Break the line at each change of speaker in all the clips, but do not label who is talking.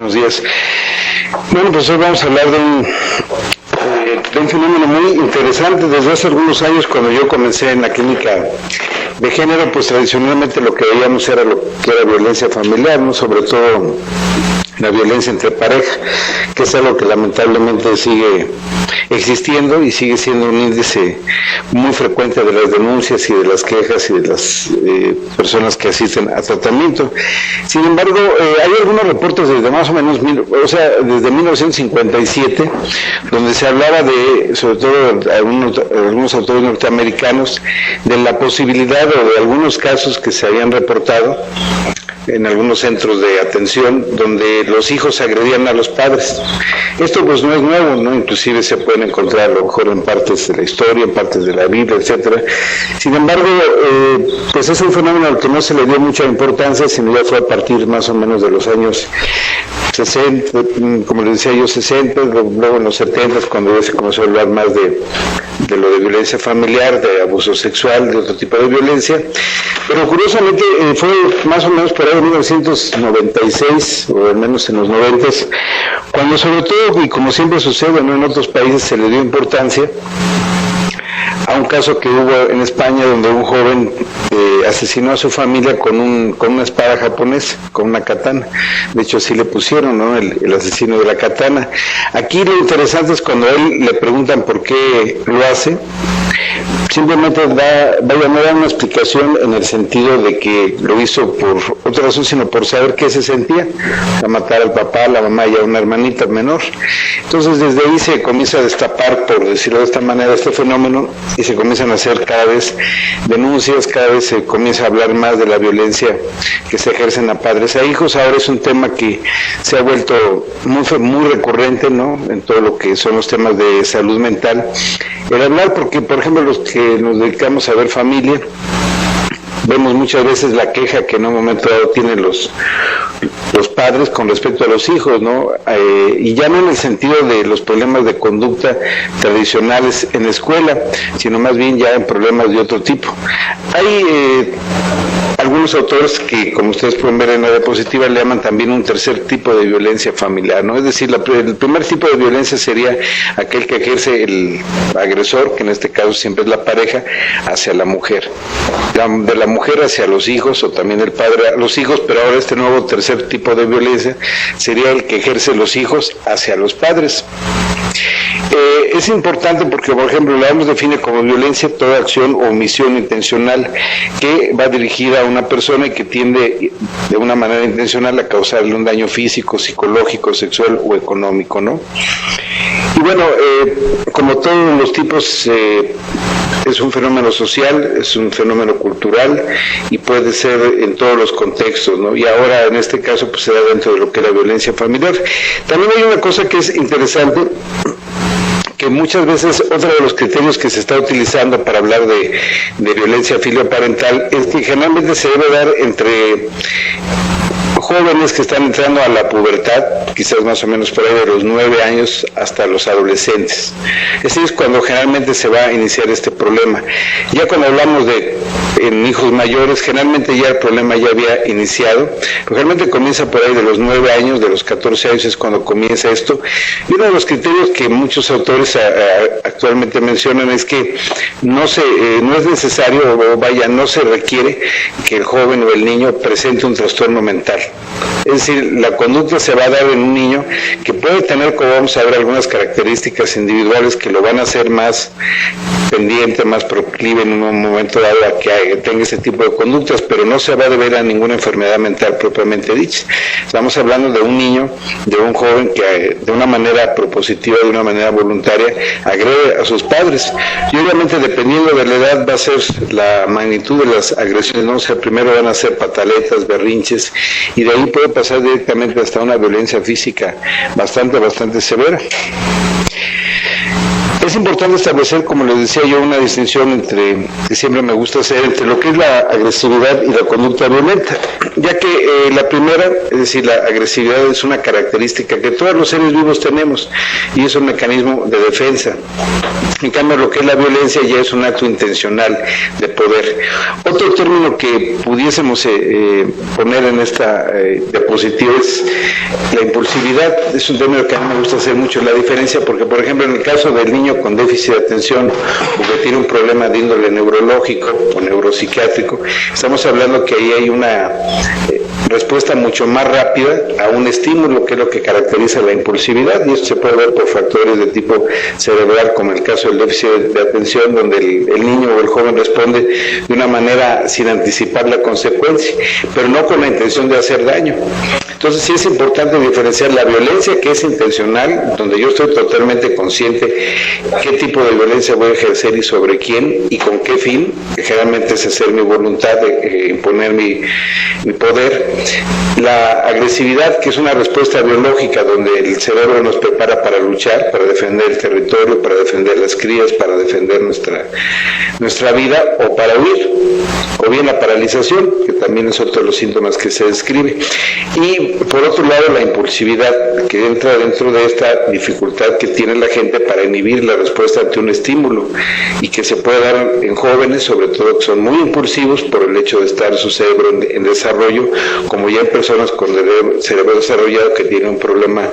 Buenos días. Bueno, pues hoy vamos a hablar de un fenómeno muy interesante. Desde hace algunos años, cuando yo comencé en la clínica de género, pues tradicionalmente lo que veíamos era lo que era violencia familiar, ¿no? Sobre todo la violencia entre pareja, que es algo que lamentablemente sigue existiendo y sigue siendo un índice muy frecuente de las denuncias y de las quejas y de las personas que asisten a tratamiento. Sin embargo, hay algunos reportes desde más o menos, desde 1957, donde se hablaba de, sobre todo algunos autores norteamericanos, de la posibilidad o de algunos casos que se habían reportado en algunos centros de atención donde los hijos agredían a los padres. Esto pues no es nuevo, ¿no? Inclusive se pueden encontrar a lo mejor en partes de la historia, en partes de la Biblia, etcétera. Sin embargo, pues es un fenómeno al que no se le dio mucha importancia, sino ya fue a partir más o menos de los años 60, como les decía yo, 60, luego en los 70, cuando ya se comenzó a hablar más de lo de violencia familiar, de abuso sexual, de otro tipo de violencia. Pero curiosamente fue más o menos por ahí en 1996, o al menos en los 90, cuando sobre todo, y como siempre sucede, ¿no?, en otros países se le dio importancia a un caso que hubo en España donde un joven asesinó a su familia con una espada japonesa, con una katana. De hecho así le pusieron, ¿no?, el asesino de la katana. Aquí lo interesante es cuando a él le preguntan por qué lo hace, simplemente no da una explicación en el sentido de que lo hizo por otra razón, sino por saber qué se sentía, a matar al papá, a la mamá y a una hermanita menor. Entonces desde ahí se comienza a destapar, por decirlo de esta manera, este fenómeno, y se comienzan a hacer cada vez denuncias, cada vez se comienza a hablar más de la violencia que se ejercen a padres a hijos. Ahora es un tema que se ha vuelto muy recurrente, ¿no?, en todo lo que son los temas de salud mental, el hablar, porque por ejemplo los que nos dedicamos a ver familia, vemos muchas veces la queja que en un momento dado tienen los padres con respecto a los hijos, ¿no? Y ya no en el sentido de los problemas de conducta tradicionales en la escuela, sino más bien ya en problemas de otro tipo. Hay algunos autores que, como ustedes pueden ver en la diapositiva, le llaman también un tercer tipo de violencia familiar, ¿no? Es decir, el primer tipo de violencia sería aquel que ejerce el agresor, que en este caso siempre es la pareja, hacia la mujer. De la mujer hacia los hijos, o también del padre a los hijos, pero ahora este nuevo tercer tipo de violencia sería el que ejerce los hijos hacia los padres. Es importante porque, por ejemplo, la OMS define como violencia toda acción o omisión intencional que va dirigida a una persona y que tiende de una manera intencional a causarle un daño físico, psicológico, sexual o económico, ¿no? Y bueno, como todos los tipos, es un fenómeno social, es un fenómeno cultural y puede ser en todos los contextos, ¿no? Y ahora en este caso pues se da dentro de lo que es la violencia familiar. También hay una cosa que es interesante, que muchas veces otro de los criterios que se está utilizando para hablar de violencia filioparental es que generalmente se debe dar entre jóvenes que están entrando a la pubertad, quizás más o menos por ahí de los 9 años hasta los adolescentes. Ese es cuando generalmente se va a iniciar este problema. Ya cuando hablamos en hijos mayores, generalmente ya el problema ya había iniciado, pero generalmente comienza por ahí de los 9 años, de los 14 años es cuando comienza esto. Y uno de los criterios que muchos autores actualmente mencionan es que no es necesario, no se requiere que el joven o el niño presente un trastorno mental. Es decir, la conducta se va a dar en un niño que puede tener, como vamos a ver, algunas características individuales que lo van a hacer más pendiente, más proclive en un momento dado a que tenga ese tipo de conductas, pero no se va a deber a ninguna enfermedad mental propiamente dicha. Estamos hablando de un niño, de un joven que de una manera propositiva, de una manera voluntaria, agrede a sus padres. Y obviamente dependiendo de la edad va a ser la magnitud de las agresiones, ¿no? O sea, primero van a ser pataletas, berrinches, y de ahí puede pasar directamente hasta una violencia física bastante severa. Es importante establecer, como les decía yo, una distinción que siempre me gusta hacer, entre lo que es la agresividad y la conducta violenta, ya que la primera, es decir, la agresividad es una característica que todos los seres vivos tenemos y es un mecanismo de defensa. En cambio, lo que es la violencia ya es un acto intencional de poder. Otro término que pudiésemos poner en esta diapositiva es la impulsividad. Es un término que a mí me gusta hacer mucho la diferencia porque, por ejemplo, en el caso del niño con déficit de atención o que tiene un problema de índole neurológico o neuropsiquiátrico, estamos hablando que ahí hay una respuesta mucho más rápida a un estímulo, que es lo que caracteriza la impulsividad, y esto se puede ver por factores de tipo cerebral, como el caso del déficit de atención, donde el niño o el joven responde de una manera sin anticipar la consecuencia, pero no con la intención de hacer daño. Entonces sí es importante diferenciar la violencia, que es intencional, donde yo estoy totalmente consciente qué tipo de violencia voy a ejercer y sobre quién y con qué fin, que generalmente es hacer mi voluntad, de imponer mi poder. La agresividad, que es una respuesta biológica donde el cerebro nos prepara para luchar, para defender el territorio, para defender las crías, para defender nuestra vida o para huir, o bien la paralización, que también es otro de los síntomas que se describe. Y por otro lado, la impulsividad, que entra dentro de esta dificultad que tiene la gente para inhibir la respuesta ante un estímulo y que se puede dar en jóvenes, sobre todo que son muy impulsivos por el hecho de estar su cerebro en desarrollo, como ya en personas con cerebro desarrollado que tienen un problema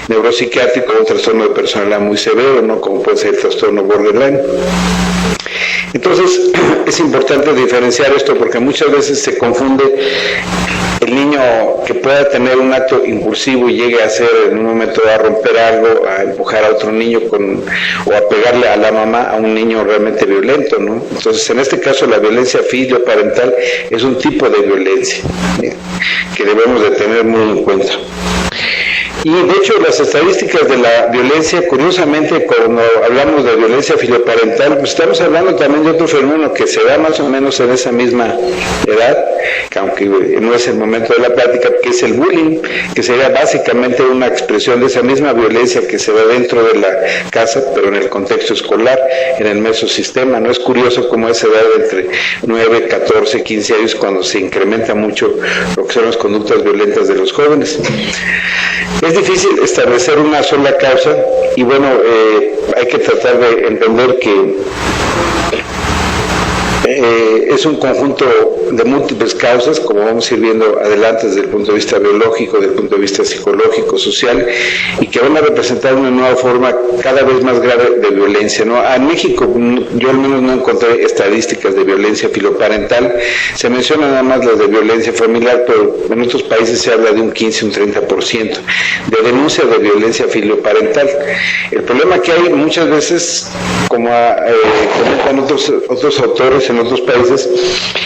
neuropsiquiátrico, un trastorno de personalidad muy severo, ¿no? Como puede ser el trastorno borderline. Entonces, es importante diferenciar esto porque muchas veces se confunde el niño que pueda tener un acto impulsivo y llegue a hacer en un momento a romper algo, a empujar a otro niño o a pegarle a la mamá a un niño realmente violento, ¿no? Entonces, en este caso, la violencia filioparental es un tipo de violencia que debemos de tener muy en cuenta. Y de hecho las estadísticas de la violencia, curiosamente cuando hablamos de violencia filioparental, pues estamos hablando también de otro fenómeno que se da más o menos en esa misma edad, que aunque no es el momento de la plática, que es el bullying, que sería básicamente una expresión de esa misma violencia que se da dentro de la casa, pero en el contexto escolar, en el mesosistema. No es curioso cómo esa edad entre 9, 14, 15 años, cuando se incrementa mucho lo que son las conductas violentas de los jóvenes. Es difícil establecer una sola causa y bueno, hay que tratar de entender que es un conjunto de múltiples causas, como vamos a ir viendo adelante desde el punto de vista biológico, desde el punto de vista psicológico, social, y que van a representar una nueva forma cada vez más grave de violencia, ¿no? En México yo al menos no encontré estadísticas de violencia filoparental, se mencionan nada más las de violencia familiar, pero en otros países se habla de un 15, un 30% de denuncia de violencia filioparental. El problema que hay muchas veces, como comentan otros autores en otros países,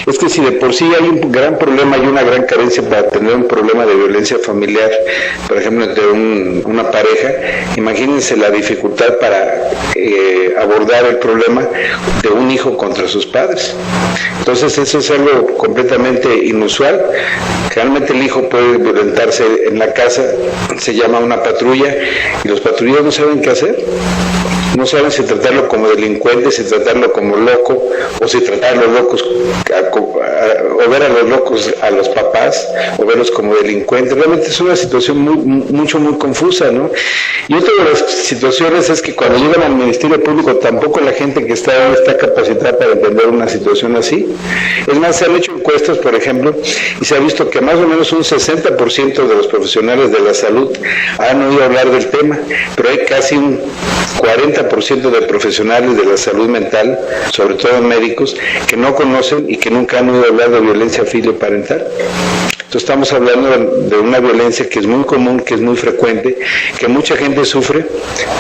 es que si de por sí hay un gran problema y una gran carencia para tener un problema de violencia familiar, por ejemplo, entre una pareja, imagínense la dificultad para abordar el problema de un hijo contra sus padres. Entonces eso es algo completamente inusual. Realmente el hijo puede violentarse en la casa, se llama una patrulla y los patrulleros no saben qué hacer. No saben si tratarlo como delincuente, si tratarlo como loco, o si tratar a los locos, o ver a los locos a los papás, o verlos como delincuentes. Realmente es una situación muy confusa, ¿no? Y otra de las situaciones es que cuando llegan al Ministerio Público tampoco la gente que está ahí está capacitada para entender una situación así. Es más, se han hecho encuestas, por ejemplo, y se ha visto que más o menos un 60% de los profesionales de la salud han oído hablar del tema, pero hay casi un 40% de profesionales de la salud mental, sobre todo médicos, que no conocen y que nunca han oído hablar de violencia filioparental. Entonces estamos hablando de una violencia que es muy común, que es muy frecuente, que mucha gente sufre,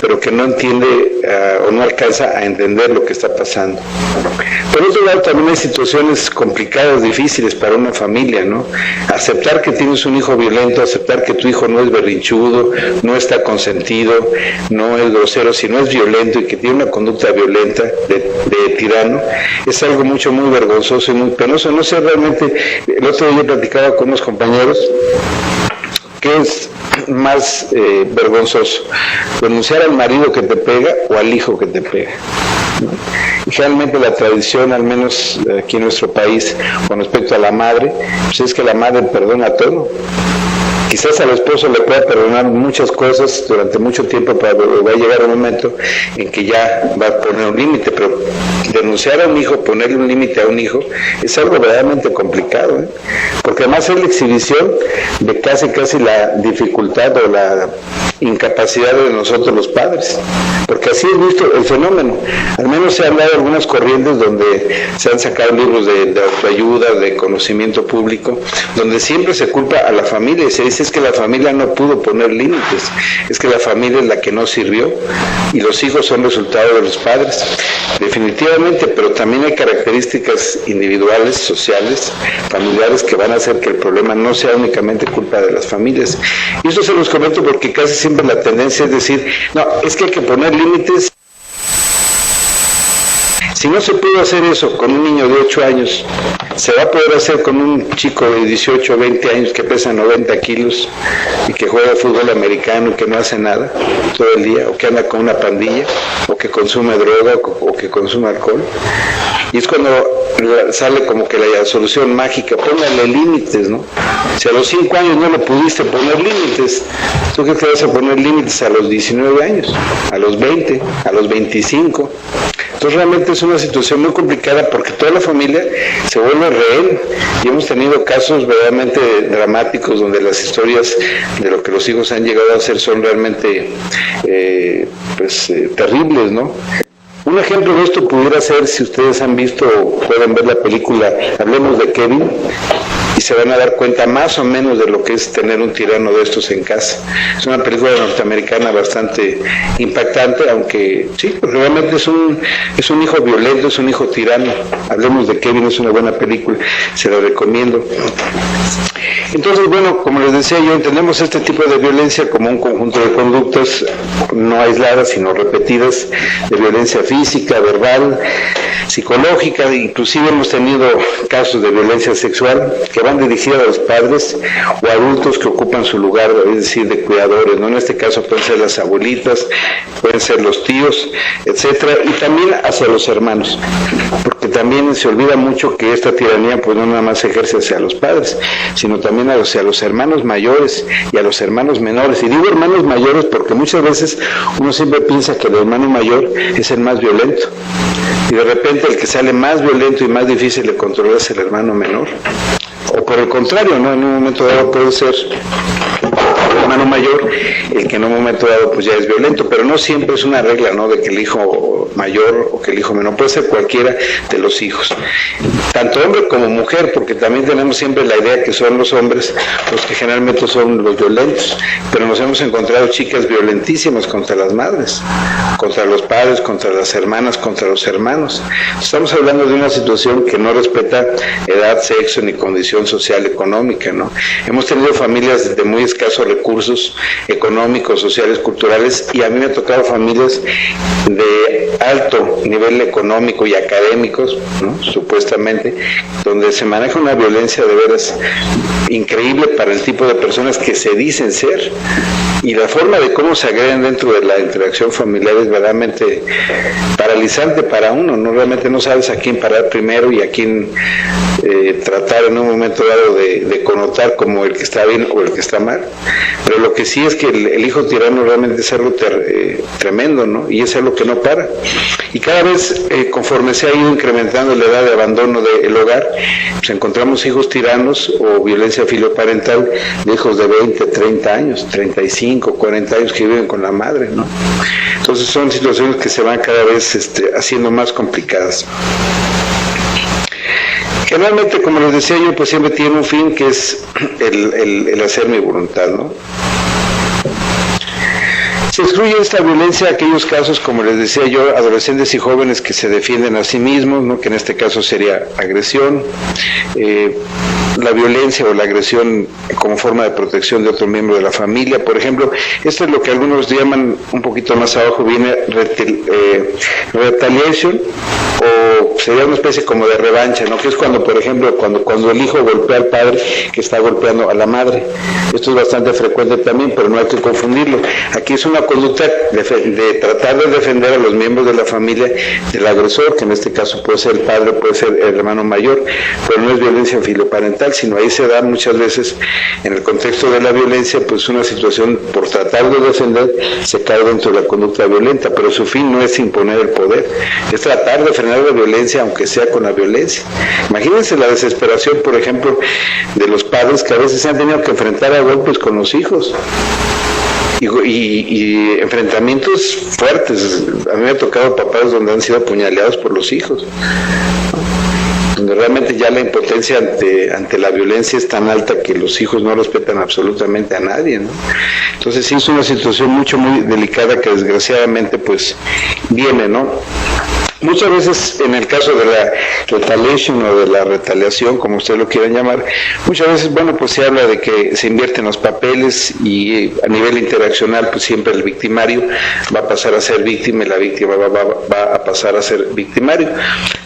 pero que no entiende o no alcanza a entender lo que está pasando. Por otro lado, también hay situaciones complicadas, difíciles para una familia, ¿no? Aceptar que tienes un hijo violento, aceptar que tu hijo no es berrinchudo, no está consentido, no es grosero, sino es violento y que tiene una conducta violenta de tirano, es algo muy vergonzoso y muy penoso. No sé, realmente, el otro día platicaba con unos compañeros ¿qué es más vergonzoso? ¿Denunciar al marido que te pega o al hijo que te pega? ¿No? Y realmente la tradición, al menos aquí en nuestro país, con respecto a la madre, pues es que la madre perdona todo. Quizás al esposo le pueda perdonar muchas cosas durante mucho tiempo, pero va a llegar un momento en que ya va a poner un límite, pero denunciar a un hijo, ponerle un límite a un hijo, es algo verdaderamente complicado, ¿eh? Porque además es la exhibición de casi la dificultad o la incapacidad de nosotros los padres, porque así es visto el fenómeno. Al menos se ha hablado de algunas corrientes donde se han sacado libros de autoayuda, de conocimiento público, donde siempre se culpa a la familia y se dice es que la familia no pudo poner límites, es que la familia es la que no sirvió y los hijos son resultado de los padres. Definitivamente, pero también hay características individuales, sociales, familiares que van a hacer que el problema no sea únicamente culpa de las familias. Y eso se los comento porque casi siempre la tendencia es decir, no, es que hay que poner límites. Si no se pudo hacer eso con un niño de 8 años, se va a poder hacer con un chico de 18 o 20 años que pesa 90 kilos y que juega fútbol americano y que no hace nada todo el día, o que anda con una pandilla, o que consume droga, o que consume alcohol. Y es cuando sale como que la solución mágica, póngale límites, ¿no? Si a los 5 años no le pudiste poner límites, ¿tú qué te vas a poner límites a los 19 años, a los 20, a los 25? Entonces realmente es una situación muy complicada porque toda la familia se vuelve rehén y hemos tenido casos verdaderamente dramáticos donde las historias de lo que los hijos han llegado a hacer son realmente terribles, ¿no? Un ejemplo de esto pudiera ser, si ustedes han visto o pueden ver la película Hablemos de Kevin, y se van a dar cuenta más o menos de lo que es tener un tirano de estos en casa. Es una película norteamericana bastante impactante, aunque sí, realmente es un hijo violento, es un hijo tirano. Hablemos de Kevin, es una buena película, se la recomiendo. Entonces, bueno, como les decía yo, entendemos este tipo de violencia como un conjunto de conductas no aisladas, sino repetidas, de violencia física, verbal, psicológica, inclusive hemos tenido casos de violencia sexual que van dirigidas a los padres o adultos que ocupan su lugar, es decir, de cuidadores, ¿no? En este caso pueden ser las abuelitas, pueden ser los tíos, etcétera, y también hacia los hermanos, porque también se olvida mucho que esta tiranía pues no nada más se ejerce hacia los padres, sino también hacia los hermanos mayores y a los hermanos menores. Y digo hermanos mayores porque muchas veces uno siempre piensa que el hermano mayor es el más violento, y de repente el que sale más violento y más difícil de controlar es el hermano menor. O por el contrario, ¿no? En un momento dado puede ser el hermano mayor el que en un momento dado pues ya es violento, pero no siempre es una regla, ¿no? De que el hijo mayor o que el hijo menor, puede ser cualquiera de los hijos, tanto hombre como mujer, porque también tenemos siempre la idea que son los hombres los que generalmente son los violentos, pero nos hemos encontrado chicas violentísimas contra las madres, contra los padres, contra las hermanas, contra los hermanos. Estamos hablando de una situación que no respeta edad, sexo ni condición social económica, ¿no? Hemos tenido familias de muy escasos recursos económicos, sociales, culturales, y a mí me ha tocado familias de alto nivel económico y académicos, ¿no? Supuestamente, donde se maneja una violencia de veras increíble para el tipo de personas que se dicen ser, y la forma de cómo se agreden dentro de la interacción familiar es verdaderamente paralizante para uno, ¿no? Realmente no sabes a quién parar primero y a quién tratar en un momento dado de connotar como el que está bien o el que está mal. Pero lo que sí es que el hijo tirano realmente es algo tremendo, ¿no? Y es algo que no para. Y cada vez, conforme se ha ido incrementando la edad de abandono del hogar, pues encontramos hijos tiranos o violencia filoparental de hijos de 20, 30 años, 35, 40 años que viven con la madre, ¿no? Entonces son situaciones que se van cada vez haciendo más complicadas. Generalmente, como les decía yo, pues siempre tiene un fin que es el hacer mi voluntad, ¿no? Se excluye esta violencia aquellos casos, como les decía yo, adolescentes y jóvenes que se defienden a sí mismos, ¿no? Que en este caso sería agresión, la violencia o la agresión como forma de protección de otro miembro de la familia. Por ejemplo, esto es lo que algunos llaman, un poquito más abajo viene retaliation, o sería una especie como de revancha, ¿no? Que es cuando, por ejemplo, cuando el hijo golpea al padre que está golpeando a la madre. Esto es bastante frecuente también, pero no hay que confundirlo. Aquí es una conducta de tratar de defender a los miembros de la familia del agresor, que en este caso puede ser el padre, puede ser el hermano mayor, pero no es violencia filoparental, sino ahí se da muchas veces, en el contexto de la violencia, pues una situación por tratar de defender, se cae dentro de la conducta violenta, pero su fin no es imponer el poder, es tratar de frenar la violencia, aunque sea con la violencia. Imagínense la desesperación, por ejemplo, de los padres que a veces se han tenido que enfrentar a golpes con los hijos. Y enfrentamientos fuertes. A mí me ha tocado papás donde han sido apuñaleados por los hijos, donde realmente ya la impotencia ante la violencia es tan alta que los hijos no respetan absolutamente a nadie, ¿no? Entonces sí es una situación muy delicada que desgraciadamente pues viene, ¿no? Muchas veces, en el caso de la retaliation o de la retaliación, como ustedes lo quieran llamar, muchas veces, bueno, pues se habla de que se invierten los papeles y a nivel interaccional, pues siempre el victimario va a pasar a ser víctima y la víctima va a pasar a ser victimario.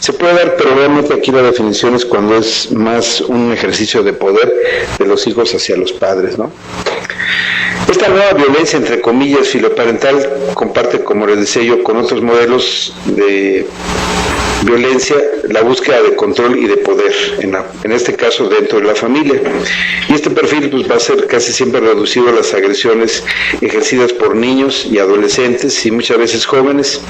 Se puede dar, pero realmente aquí la definición es cuando es más un ejercicio de poder de los hijos hacia los padres, ¿no? Esta nueva violencia, entre comillas, filoparental, comparte, como les decía yo, con otros modelos de violencia, la búsqueda de control y de poder, en este caso dentro de la familia. Y este perfil pues va a ser casi siempre reducido a las agresiones ejercidas por niños y adolescentes y muchas veces jóvenes,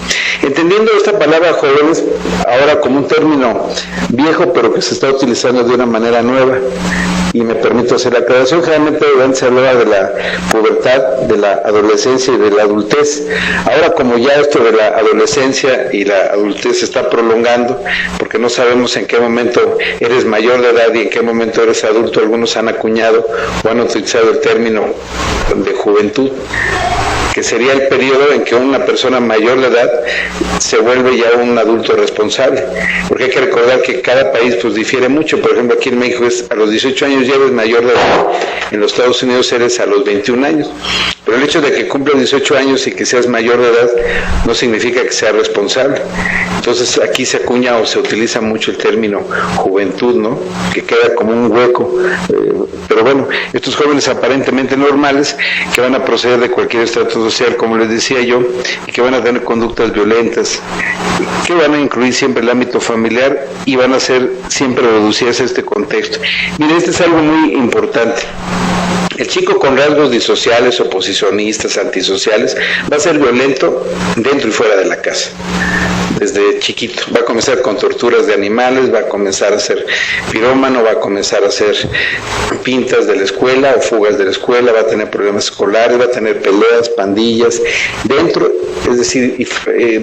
entendiendo esta palabra jóvenes ahora como un término viejo, pero que se está utilizando de una manera nueva. Y me permito hacer la aclaración, generalmente antes se hablaba de la pubertad, de la adolescencia y de la adultez. Ahora, como ya esto de la adolescencia y la adultez se está prolongando, porque no sabemos en qué momento eres mayor de edad y en qué momento eres adulto, algunos han acuñado o han utilizado el término de juventud, que sería el periodo en que una persona mayor de edad se vuelve ya un adulto responsable, porque hay que recordar que cada país pues difiere mucho. Por ejemplo, aquí en México es a los 18 años ya eres mayor de edad, en los Estados Unidos eres a los 21 años, pero el hecho de que cumplas 18 años y que seas mayor de edad no significa que seas responsable. Entonces aquí se acuña o se utiliza mucho el término juventud, ¿no? Que queda como un hueco, pero bueno, estos jóvenes aparentemente normales que van a proceder de cualquier estrato social, como les decía yo, y que van a tener conductas violentas, que van a incluir siempre el ámbito familiar y van a ser siempre reducidas a este contexto. Miren, este es algo muy importante. El chico con rasgos disociales, oposicionistas, antisociales, va a ser violento dentro y fuera de la casa. Desde chiquito, va a comenzar con torturas de animales, va a comenzar a ser pirómano, va a comenzar a hacer pintas de la escuela o fugas de la escuela, va a tener problemas escolares, va a tener peleas, pandillas, dentro, es decir,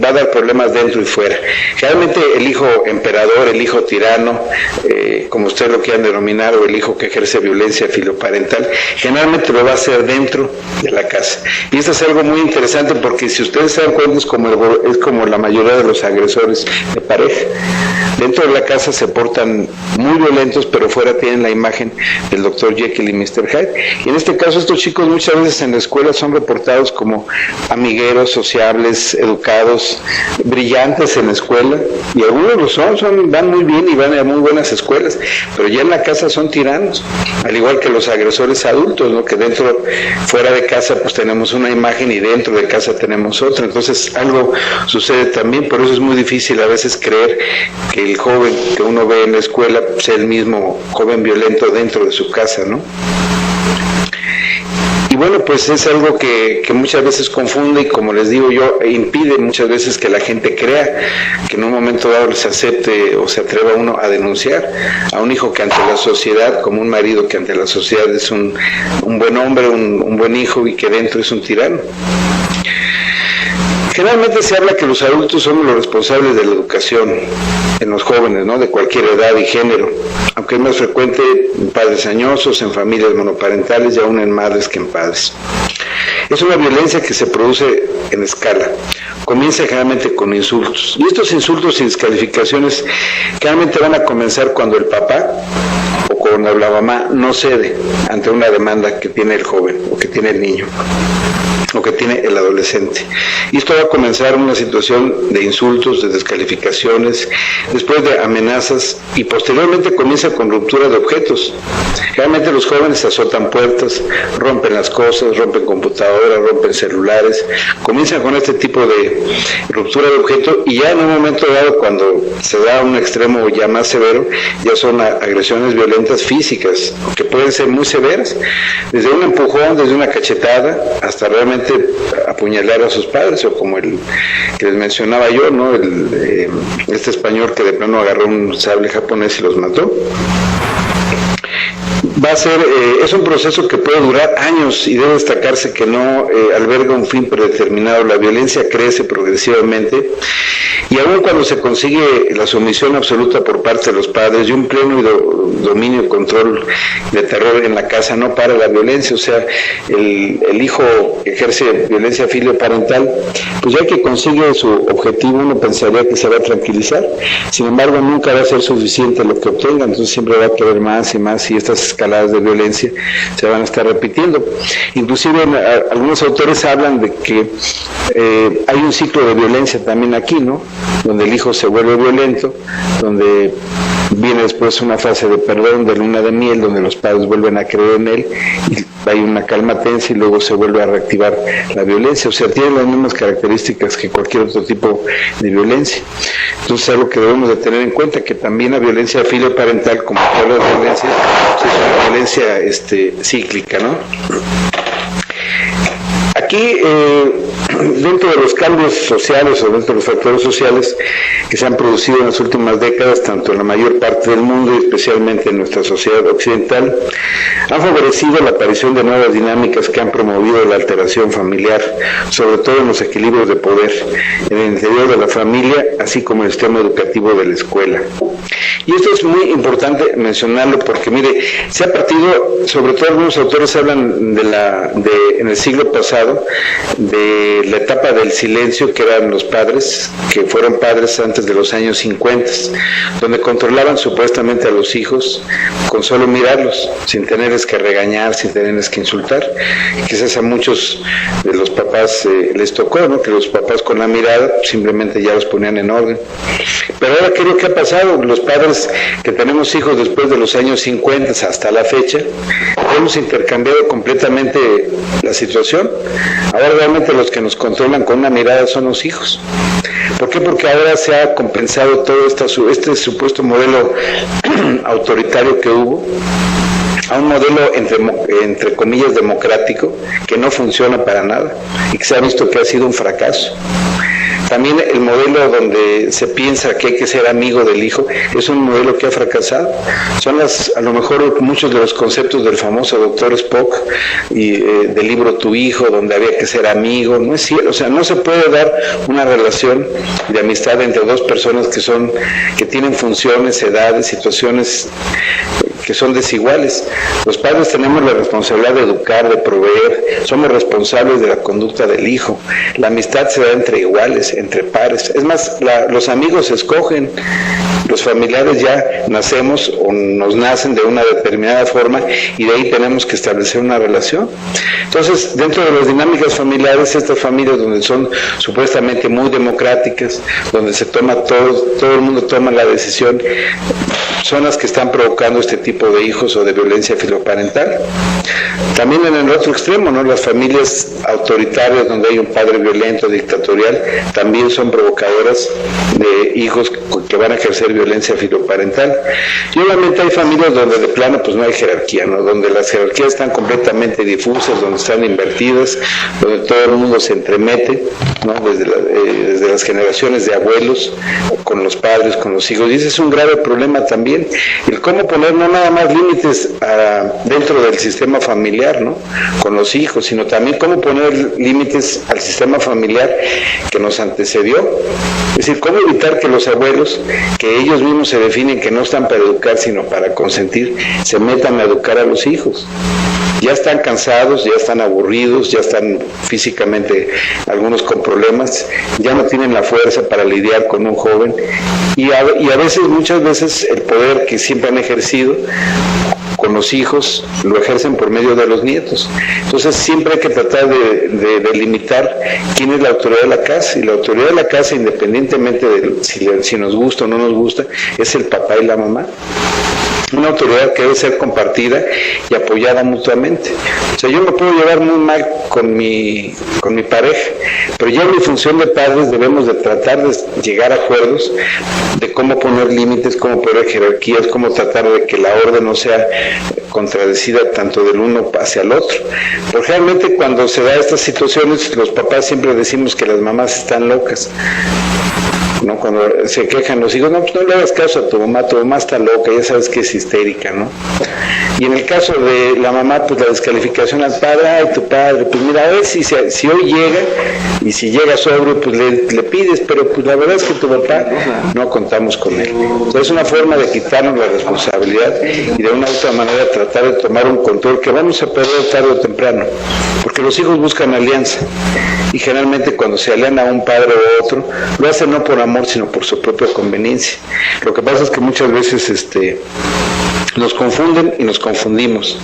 va a dar problemas dentro y fuera. Generalmente el hijo emperador, el hijo tirano, como ustedes lo quieran denominar, o el hijo que ejerce violencia filoparental, generalmente lo va a hacer dentro de la casa. Y esto es algo muy interesante porque si ustedes se dan cuenta es como la mayoría de los agresores de pareja. Dentro de la casa se portan muy violentos, pero fuera tienen la imagen del Dr. Jekyll y Mr. Hyde. Y en este caso estos chicos muchas veces en la escuela son reportados como amigueros, sociables, educados, brillantes en la escuela, y algunos lo van muy bien y van a muy buenas escuelas, pero ya en la casa son tiranos, al igual que los agresores adultos, ¿no? Que fuera de casa pues tenemos una imagen y dentro de casa tenemos otra. Entonces algo sucede también, por eso es muy difícil a veces creer que el joven que uno ve en la escuela sea el mismo joven violento dentro de su casa, ¿no? Y bueno, pues es algo que muchas veces confunde y, como les digo yo, impide muchas veces que la gente crea, que en un momento dado se acepte o se atreva uno a denunciar a un hijo que ante la sociedad, como un marido que ante la sociedad es un buen hombre, un buen hijo, y que dentro es un tirano. Generalmente se habla que los adultos somos los responsables de la educación en los jóvenes, ¿no? De cualquier edad y género, aunque es más frecuente en padres añosos, en familias monoparentales y aún en madres que en padres. Es una violencia que se produce en escala. Comienza generalmente con insultos. Y estos insultos y descalificaciones generalmente van a comenzar cuando el papá o cuando la mamá no cede ante una demanda que tiene el joven o que tiene el niño o que tiene el adolescente. Y esto va a comenzar una situación de insultos, de descalificaciones, después de amenazas y posteriormente comienza con ruptura de objetos. Realmente los jóvenes azotan puertas, rompen las cosas, rompen computadoras, rompen celulares, comienzan con este tipo de ruptura de objeto y ya en un momento dado, cuando se da a un extremo ya más severo, ya son agresiones violentas físicas, que pueden ser muy severas, desde un empujón, desde una cachetada, hasta realmente apuñalar a sus padres, o como el que les mencionaba yo, ¿no? Este español que de plano agarró un sable japonés y los mató. Va a ser, es un proceso que puede durar años y debe destacarse que no alberga un fin predeterminado. La violencia crece progresivamente y aun cuando se consigue la sumisión absoluta por parte de los padres y un pleno dominio y control de terror en la casa, no para la violencia. O sea, el hijo ejerce violencia filioparental, pues ya que consigue su objetivo, uno pensaría que se va a tranquilizar. Sin embargo, nunca va a ser suficiente lo que obtenga, entonces siempre va a querer más y más, y estas escaladas de violencia se van a estar repitiendo. Inclusive algunos autores hablan de que hay un ciclo de violencia también aquí, ¿no? Donde el hijo se vuelve violento, donde viene después una fase de perdón, de luna de miel, donde los padres vuelven a creer en él y hay una calma tensa y luego se vuelve a reactivar la violencia. O sea, tiene las mismas características que cualquier otro tipo de violencia. Entonces es algo que debemos de tener en cuenta, que también la violencia filioparental, como todas las violencias, pues es una violencia cíclica, ¿no? Aquí, dentro de los cambios sociales o dentro de los factores sociales que se han producido en las últimas décadas, tanto en la mayor parte del mundo y especialmente en nuestra sociedad occidental, han favorecido la aparición de nuevas dinámicas que han promovido la alteración familiar, sobre todo en los equilibrios de poder en el interior de la familia, así como en el sistema educativo de la escuela. Y esto es muy importante mencionarlo porque, mire, se ha partido, sobre todo algunos autores hablan en el siglo pasado, de la etapa del silencio, que eran los padres, que fueron padres antes de los años 50, donde controlaban supuestamente a los hijos con solo mirarlos, sin tenerles que regañar, sin tenerles que insultar. Y quizás a muchos de los papás les tocó, ¿no? Que los papás con la mirada simplemente ya los ponían en orden. Pero ahora, ¿qué es lo que ha pasado? Los padres que tenemos hijos después de los años 50 hasta la fecha, hemos intercambiado completamente la situación. Ahora realmente los que nos controlan con una mirada son los hijos. ¿Por qué? Porque ahora se ha compensado todo este supuesto modelo autoritario que hubo a un modelo entre comillas democrático que no funciona para nada y que se ha visto que ha sido un fracaso. También el modelo donde se piensa que hay que ser amigo del hijo es un modelo que ha fracasado. Son a lo mejor muchos de los conceptos del famoso Dr. Spock y del libro Tu hijo, donde había que ser amigo. No es cierto, o sea, no se puede dar una relación de amistad entre dos personas que tienen funciones, edades, situaciones que son desiguales. Los padres tenemos la responsabilidad de educar, de proveer, somos responsables de la conducta del hijo. La amistad se da entre iguales, entre pares. Es más, los amigos se escogen, los familiares ya nacemos o nos nacen de una determinada forma y de ahí tenemos que establecer una relación. Entonces, dentro de las dinámicas familiares, estas familias donde son supuestamente muy democráticas, donde se toma todo el mundo toma la decisión, son las que están provocando este tipo de hijos o de violencia filoparental. También en el otro extremo, ¿no? Las familias autoritarias donde hay un padre violento, dictatorial, también son provocadoras de hijos que van a ejercer violencia filoparental. Y obviamente hay familias donde de plano pues no hay jerarquía, ¿no? Donde las jerarquías están completamente difusas, donde están invertidas, donde todo el mundo se entremete, ¿no? Desde las generaciones de abuelos, con los padres, con los hijos. Y ese es un grave problema también, el cómo poner no nada más límites dentro del sistema familiar, ¿no? Con los hijos, sino también cómo poner límites al sistema familiar que nos antecedió. Es decir, cómo evitar que los abuelos, que ellos mismos se definen que no están para educar, sino para consentir, se metan a educar a los hijos. Ya están cansados, ya están aburridos, ya están físicamente algunos con problemas, ya no tienen la fuerza para lidiar con un joven y a veces, muchas veces, el poder que siempre han ejercido con los hijos lo ejercen por medio de los nietos. Entonces siempre hay que tratar de delimitar quién es la autoridad de la casa, y la autoridad de la casa, independientemente de si nos gusta o no nos gusta, es el papá y la mamá. Una autoridad que debe ser compartida y apoyada mutuamente. O sea, yo me puedo llevar muy mal con mi pareja, pero ya en mi función de padres debemos de tratar de llegar a acuerdos de cómo poner límites, cómo poner jerarquías, cómo tratar de que la orden no sea contradecida tanto del uno hacia el otro. Porque realmente cuando se da estas situaciones, los papás siempre decimos que las mamás están locas, ¿no? Cuando se quejan los hijos, no, pues no le hagas caso a tu mamá está loca, ya sabes que es histérica, ¿no? Y en el caso de la mamá, pues la descalificación al padre, ay, tu padre, pues mira, a ver si hoy llega, y si llega sobrio, pues le pides, pero pues la verdad es que tu papá no contamos con él. O sea, es una forma de quitarnos la responsabilidad y de una otra manera tratar de tomar un control que vamos a perder tarde o temprano, porque los hijos buscan alianza, y generalmente cuando se alían a un padre o otro, lo hacen no por amor, sino por su propia conveniencia. Lo que pasa es que muchas veces nos confunden y nos confundimos.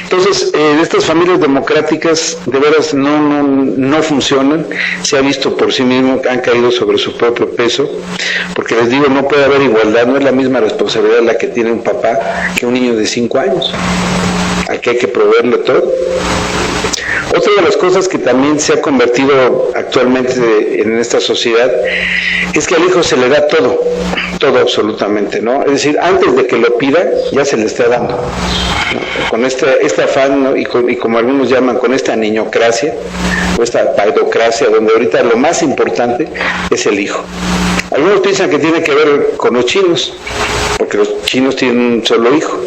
Entonces, estas familias democráticas de veras no funcionan, se ha visto por sí mismo, han caído sobre su propio peso, porque les digo, no puede haber igualdad, no es la misma responsabilidad la que tiene un papá que un niño de 5 años, al que hay que proveerle todo. Otra de las cosas que también se ha convertido actualmente en esta sociedad es que al hijo se le da todo absolutamente, ¿no? Es decir, antes de que lo pida, ya se le está dando, ¿no? Con este afán, ¿no? y como algunos llaman, con esta niñocracia, o esta paidocracia, donde ahorita lo más importante es el hijo. Algunos piensan que tiene que ver con los chinos, porque los chinos tienen un solo hijo,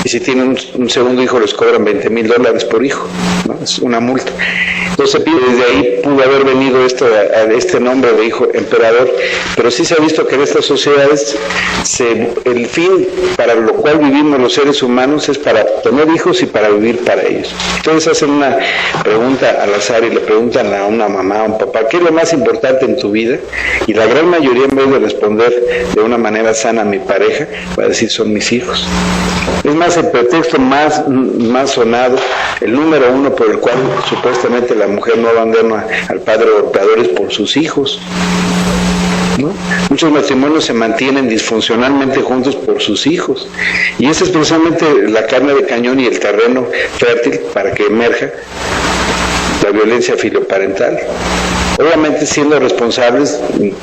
y si tienen un segundo hijo les cobran $20,000 por hijo, ¿no? Es una multa. Entonces desde ahí pudo haber venido este nombre de hijo emperador, pero sí se ha visto que en estas sociedades el fin para lo cual vivimos los seres humanos es para tener hijos y para vivir para ellos. Entonces hacen una pregunta al azar y le preguntan a una mamá, a un papá, ¿qué es lo más importante en tu vida? Y la gran mayoría, en vez de responder de una manera sana a mi pareja, va a decir son mis hijos. Es más, el pretexto más sonado, el número uno por el cual supuestamente la mujer no abandona al padre golpeador es por sus hijos, ¿no? Muchos matrimonios se mantienen disfuncionalmente juntos por sus hijos, y esa es precisamente la carne de cañón y el terreno fértil para que emerja la violencia filoparental. Obviamente siendo responsables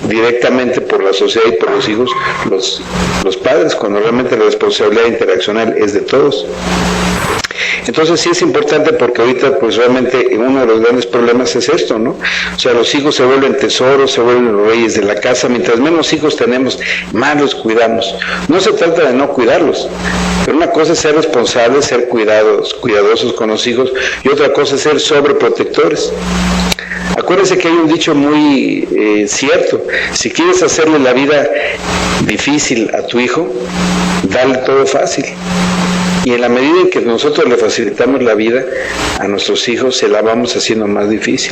directamente por la sociedad y por los hijos, los padres, cuando realmente la responsabilidad interaccional es de todos. Entonces sí es importante, porque ahorita pues realmente uno de los grandes problemas es esto, ¿no? O sea, los hijos se vuelven tesoros, se vuelven los reyes de la casa. Mientras menos hijos tenemos, más los cuidamos. No se trata de no cuidarlos, pero una cosa es ser responsables, ser cuidadosos con los hijos, y otra cosa es ser sobreprotectores. Acuérdense que hay un dicho muy cierto: si quieres hacerle la vida difícil a tu hijo, dale todo fácil. Y en la medida en que nosotros le facilitamos la vida a nuestros hijos, se la vamos haciendo más difícil.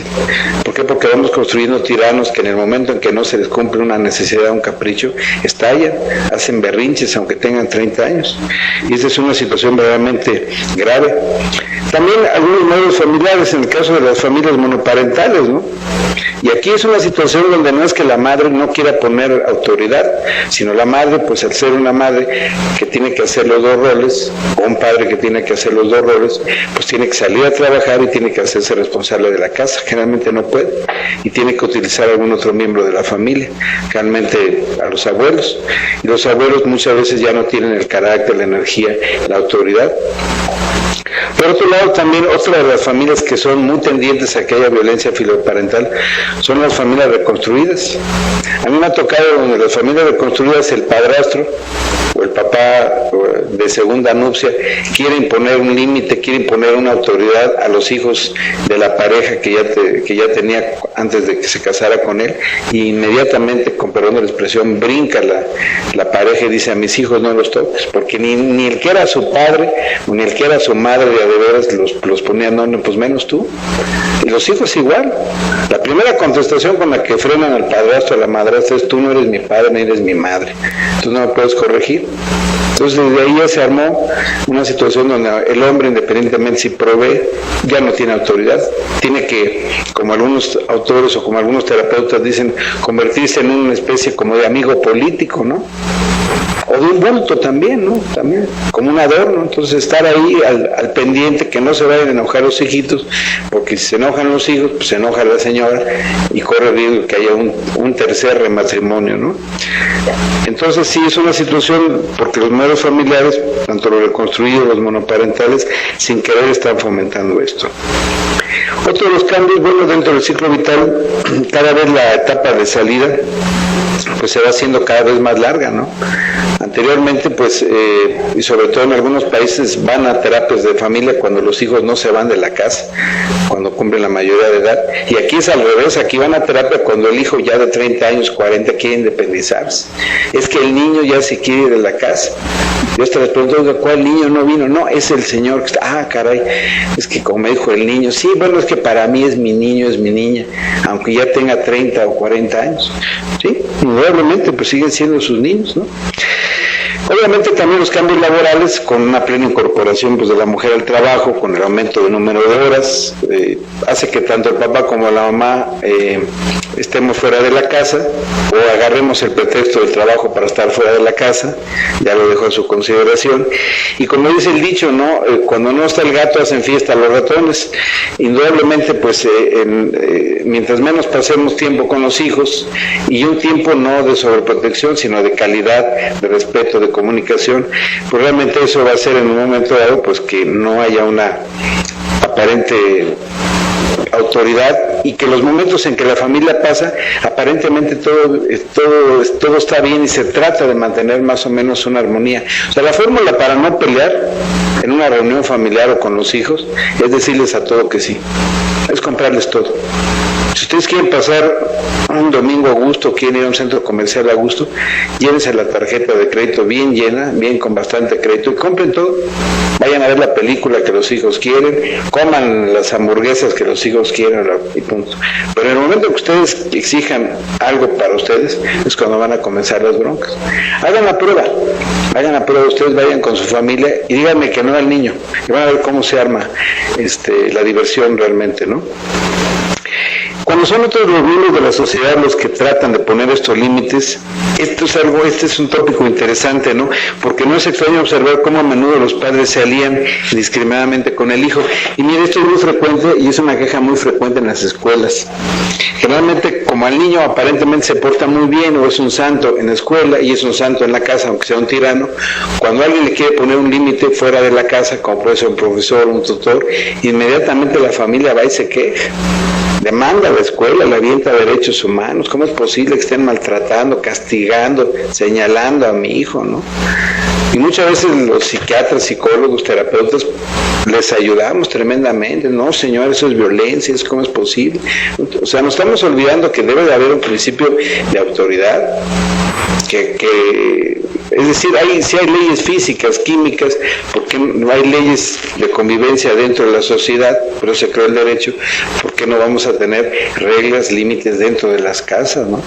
¿Por qué? Porque vamos construyendo tiranos que en el momento en que no se les cumple una necesidad, un capricho, estallan, hacen berrinches aunque tengan 30 años. Y esa es una situación verdaderamente grave. También algunos modelos familiares, en el caso de las familias monoparentales, ¿no? Y aquí es una situación donde no es que la madre no quiera poner autoridad, sino la madre, pues al ser una madre que tiene que hacer los dos roles, o un padre que tiene que hacer los dos roles, pues tiene que salir a trabajar y tiene que hacerse responsable de la casa. Generalmente no puede, y tiene que utilizar a algún otro miembro de la familia, generalmente a los abuelos. Y los abuelos muchas veces ya no tienen el carácter, la energía, la autoridad. Por otro lado, también otra de las familias que son muy tendientes a que haya violencia filoparental son las familias reconstruidas. A mí me ha tocado donde las familias reconstruidas, el padrastro o el papá de segunda nupcia quiere imponer un límite, quiere imponer una autoridad a los hijos de la pareja que ya tenía antes de que se casara con él, y inmediatamente, con perdón de la expresión, brinca la pareja y dice: a mis hijos no los toques, porque ni el que era su padre o ni el que era su madre de a de veras los ponían, no, pues menos tú. Y los hijos igual. La primera contestación con la que frenan al padrastro, a la madrastra, es: tú no eres mi padre ni eres mi madre, tú no me puedes corregir. Entonces desde ahí ya se armó una situación donde el hombre, independientemente si provee, ya no tiene autoridad, tiene que, como algunos autores o como algunos terapeutas dicen, convertirse en una especie como de amigo político, ¿no? O de un bulto también, ¿no? También, como un adorno. Entonces estar ahí al pendiente, que no se vayan a enojar los hijitos, porque si se enojan los hijos, pues se enoja la señora y corre el riesgo que haya un tercer rematrimonio, ¿no? Entonces sí es una situación, porque los modelos familiares, tanto los reconstruidos, los monoparentales, sin querer están fomentando esto. Otro de los cambios, bueno, dentro del ciclo vital, cada vez la etapa de salida pues se va haciendo cada vez más larga, ¿no? Anteriormente, pues, y sobre todo en algunos países, van a terapias de familia cuando los hijos no se van de la casa, cuando cumplen la mayoría de edad. Y aquí es al revés, aquí van a terapia cuando el hijo ya de 30 años, 40, quiere independizarse. Es que el niño ya se quiere ir de la casa. Yo hasta les pregunto: ¿cuál niño no vino? No, es el señor que está. Ah, caray, es que como me dijo el niño, sí, bueno, es que para mí es mi niño, es mi niña, aunque ya tenga 30 o 40 años. Sí, indudablemente, pues siguen siendo sus niños, ¿no? Obviamente también los cambios laborales, con una plena incorporación pues de la mujer al trabajo, con el aumento del número de horas, hace que tanto el papá como la mamá estemos fuera de la casa, o agarremos el pretexto del trabajo para estar fuera de la casa. Ya lo dejo a su consideración. Y como dice el dicho, ¿no? Cuando no está el gato, hacen fiesta los ratones. Indudablemente, pues mientras menos pasemos tiempo con los hijos, y un tiempo no de sobreprotección, sino de calidad, de respeto, de comunicación, pues realmente eso va a ser en un momento dado pues que no haya una aparente autoridad, y que los momentos en que la familia pasa, aparentemente todo está bien y se trata de mantener más o menos una armonía. O sea, la fórmula para no pelear en una reunión familiar o con los hijos es decirles a todo que sí, es comprarles todo. Si ustedes quieren pasar un domingo a gusto, quieren ir a un centro comercial a gusto, llévense la tarjeta de crédito bien llena, bien con bastante crédito, y compren todo. Vayan a ver la película que los hijos quieren, coman las hamburguesas que los hijos quieren, y punto. Pero en el momento que ustedes exijan algo para ustedes, es cuando van a comenzar las broncas. Hagan la prueba, ustedes vayan con su familia y díganme que no al niño, y van a ver cómo se arma la diversión realmente, ¿no? Cuando son otros los miembros de la sociedad los que tratan de poner estos límites, este es un tópico interesante, ¿no? Porque no es extraño observar cómo a menudo los padres se alían indiscriminadamente con el hijo. Y mire, esto es muy frecuente, y es una queja muy frecuente en las escuelas. Generalmente, como el niño aparentemente se porta muy bien, o es un santo en la escuela y es un santo en la casa, aunque sea un tirano, cuando alguien le quiere poner un límite fuera de la casa, como puede ser un profesor, un tutor, inmediatamente la familia va y se queja. Demanda a la escuela, la avienta a derechos humanos. ¿Cómo es posible que estén maltratando, castigando, señalando a mi hijo, no? Y muchas veces los psiquiatras, psicólogos, terapeutas les ayudamos tremendamente. No, señor, eso es violencia, ¿cómo es posible? O sea, nos estamos olvidando que debe de haber un principio de autoridad, es decir, sí hay leyes físicas, químicas, porque no hay leyes de convivencia dentro de la sociedad, pero se creó el derecho. ¿Por qué no vamos a tener reglas, límites dentro de las casas, no?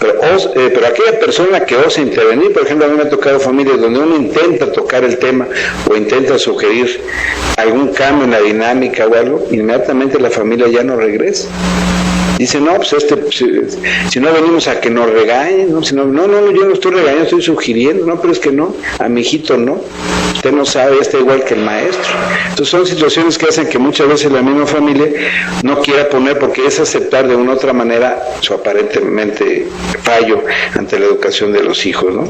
Pero aquella persona que osa intervenir, por ejemplo, a mí me ha tocado familias donde uno intenta tocar el tema o intenta sugerir algún cambio en la dinámica o algo, inmediatamente la familia ya no regresa. Dice, no, pues si no venimos a que nos regañen, ¿no? Yo no estoy regañando, estoy sugiriendo, no, pero es que no, a mi hijito no, usted no sabe, está igual que el maestro. Entonces son situaciones que hacen que muchas veces la misma familia no quiera poner, porque es aceptar de una u otra manera su aparentemente fallo ante la educación de los hijos, ¿no?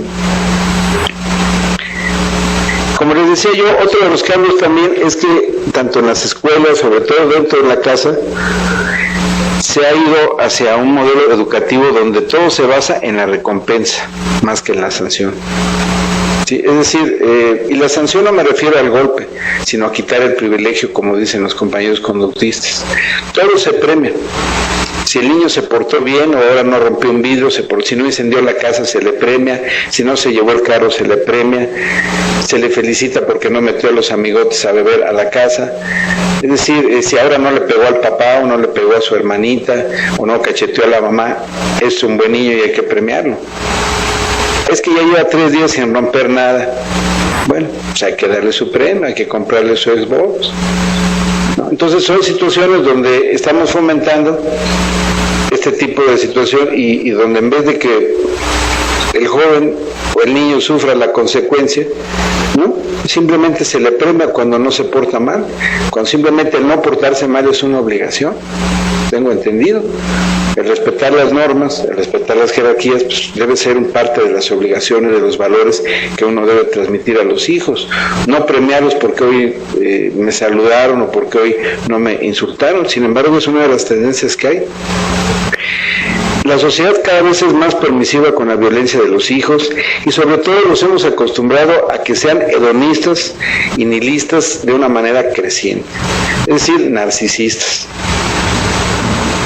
Como les decía yo, otro de los cambios también es que tanto en las escuelas, sobre todo dentro de la casa, se ha ido hacia un modelo educativo donde todo se basa en la recompensa más que en la sanción. Sí, es decir, y la sanción no me refiero al golpe, sino a quitar el privilegio, como dicen los compañeros conductistas. Todo se premia. Si el niño se portó bien o ahora no rompió un vidrio, si no incendió la casa se le premia, si no se llevó el carro se le premia, se le felicita porque no metió a los amigotes a beber a la casa. Es decir, si ahora no le pegó al papá o no le pegó a su hermanita o no cacheteó a la mamá, es un buen niño y hay que premiarlo. Es que ya lleva 3 días sin romper nada. Bueno, pues hay que darle su premio, hay que comprarle su Xbox. ¿No? Entonces son situaciones donde estamos fomentando este tipo de situación y donde en vez de que el joven o el niño sufra la consecuencia, ¿no? Simplemente se le premia cuando no se porta mal, cuando simplemente el no portarse mal es una obligación, tengo entendido. El respetar las normas, el respetar las jerarquías, pues debe ser un parte de las obligaciones, de los valores que uno debe transmitir a los hijos. No premiarlos porque hoy me saludaron o porque hoy no me insultaron. Sin embargo, es una de las tendencias que hay. La sociedad cada vez es más permisiva con la violencia de los hijos y sobre todo los hemos acostumbrado a que sean hedonistas y nihilistas de una manera creciente, es decir, narcisistas.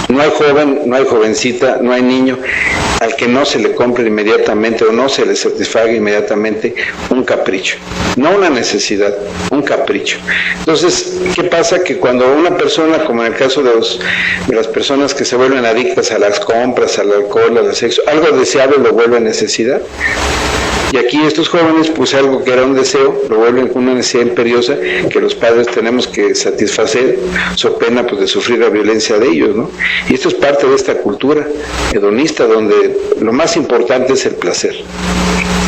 No hay joven, no hay jovencita, no hay niño al que no se le compre inmediatamente o no se le satisfaga inmediatamente un capricho, no una necesidad, un capricho. Entonces, ¿qué pasa? Que cuando una persona, como en el caso de las personas que se vuelven adictas a las compras, al alcohol, al sexo, algo deseable lo vuelve necesidad. Y aquí estos jóvenes, pues algo que era un deseo, lo vuelven una necesidad imperiosa que los padres tenemos que satisfacer, so pena pues de sufrir la violencia de ellos, ¿no? Y esto es parte de esta cultura hedonista donde lo más importante es el placer.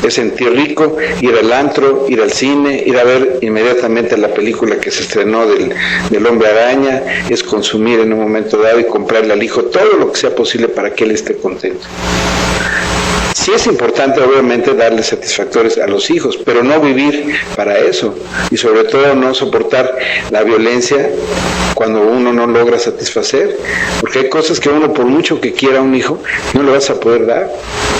Es sentir rico, ir al antro, ir al cine, ir a ver inmediatamente la película que se estrenó del Hombre Araña, es consumir en un momento dado y comprarle al hijo todo lo que sea posible para que él esté contento. Sí es importante, obviamente, darle satisfactores a los hijos, pero no vivir para eso y sobre todo no soportar la violencia cuando uno no logra satisfacer, porque hay cosas que uno, por mucho que quiera a un hijo, no le vas a poder dar,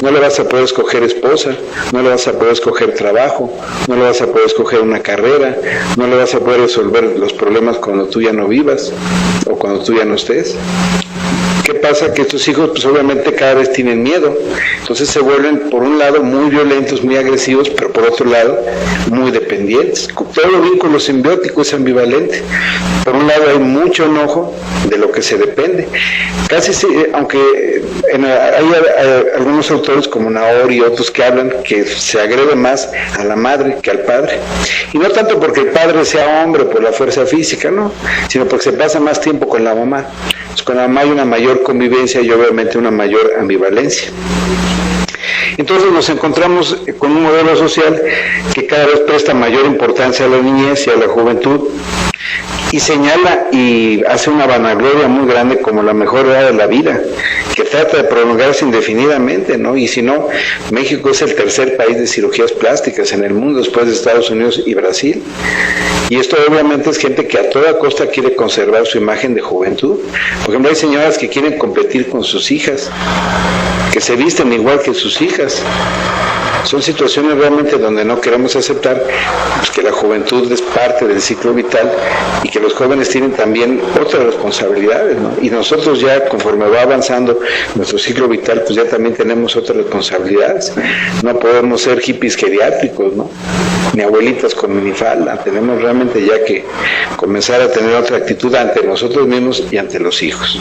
no le vas a poder escoger esposa, no le vas a poder escoger trabajo, no le vas a poder escoger una carrera, no le vas a poder resolver los problemas cuando tú ya no vivas o cuando tú ya no estés. ¿Qué pasa? Que estos hijos pues obviamente cada vez tienen miedo, entonces se vuelven por un lado muy violentos, muy agresivos, pero por otro lado muy dependientes. Todo vínculo simbiótico es ambivalente. Por un lado hay mucho enojo de lo que se depende. Casi aunque hay algunos autores como Naori y otros que hablan que se agrede más a la madre que al padre. Y no tanto porque el padre sea hombre por la fuerza física, no, sino porque se pasa más tiempo con la mamá. Pues con la mamá hay una mayor convivencia y obviamente una mayor ambivalencia. Entonces nos encontramos con un modelo social que cada vez presta mayor importancia a la niñez y a la juventud y señala y hace una vanagloria muy grande como la mejor edad de la vida, que trata de prolongarse indefinidamente, ¿no? Y si no, México es el tercer país de cirugías plásticas en el mundo después de Estados Unidos y Brasil. Y esto obviamente es gente que a toda costa quiere conservar su imagen de juventud. Por ejemplo, hay señoras que quieren competir con sus hijas, que se visten igual que sus hijas. Son situaciones realmente donde no queremos aceptar pues, que la juventud es parte del ciclo vital y que los jóvenes tienen también otras responsabilidades, ¿no? Y nosotros ya conforme va avanzando nuestro ciclo vital, pues ya también tenemos otras responsabilidades. No podemos ser hippies geriátricos, ¿no? Ni abuelitas con minifalda. Tenemos realmente ya que comenzar a tener otra actitud ante nosotros mismos y ante los hijos.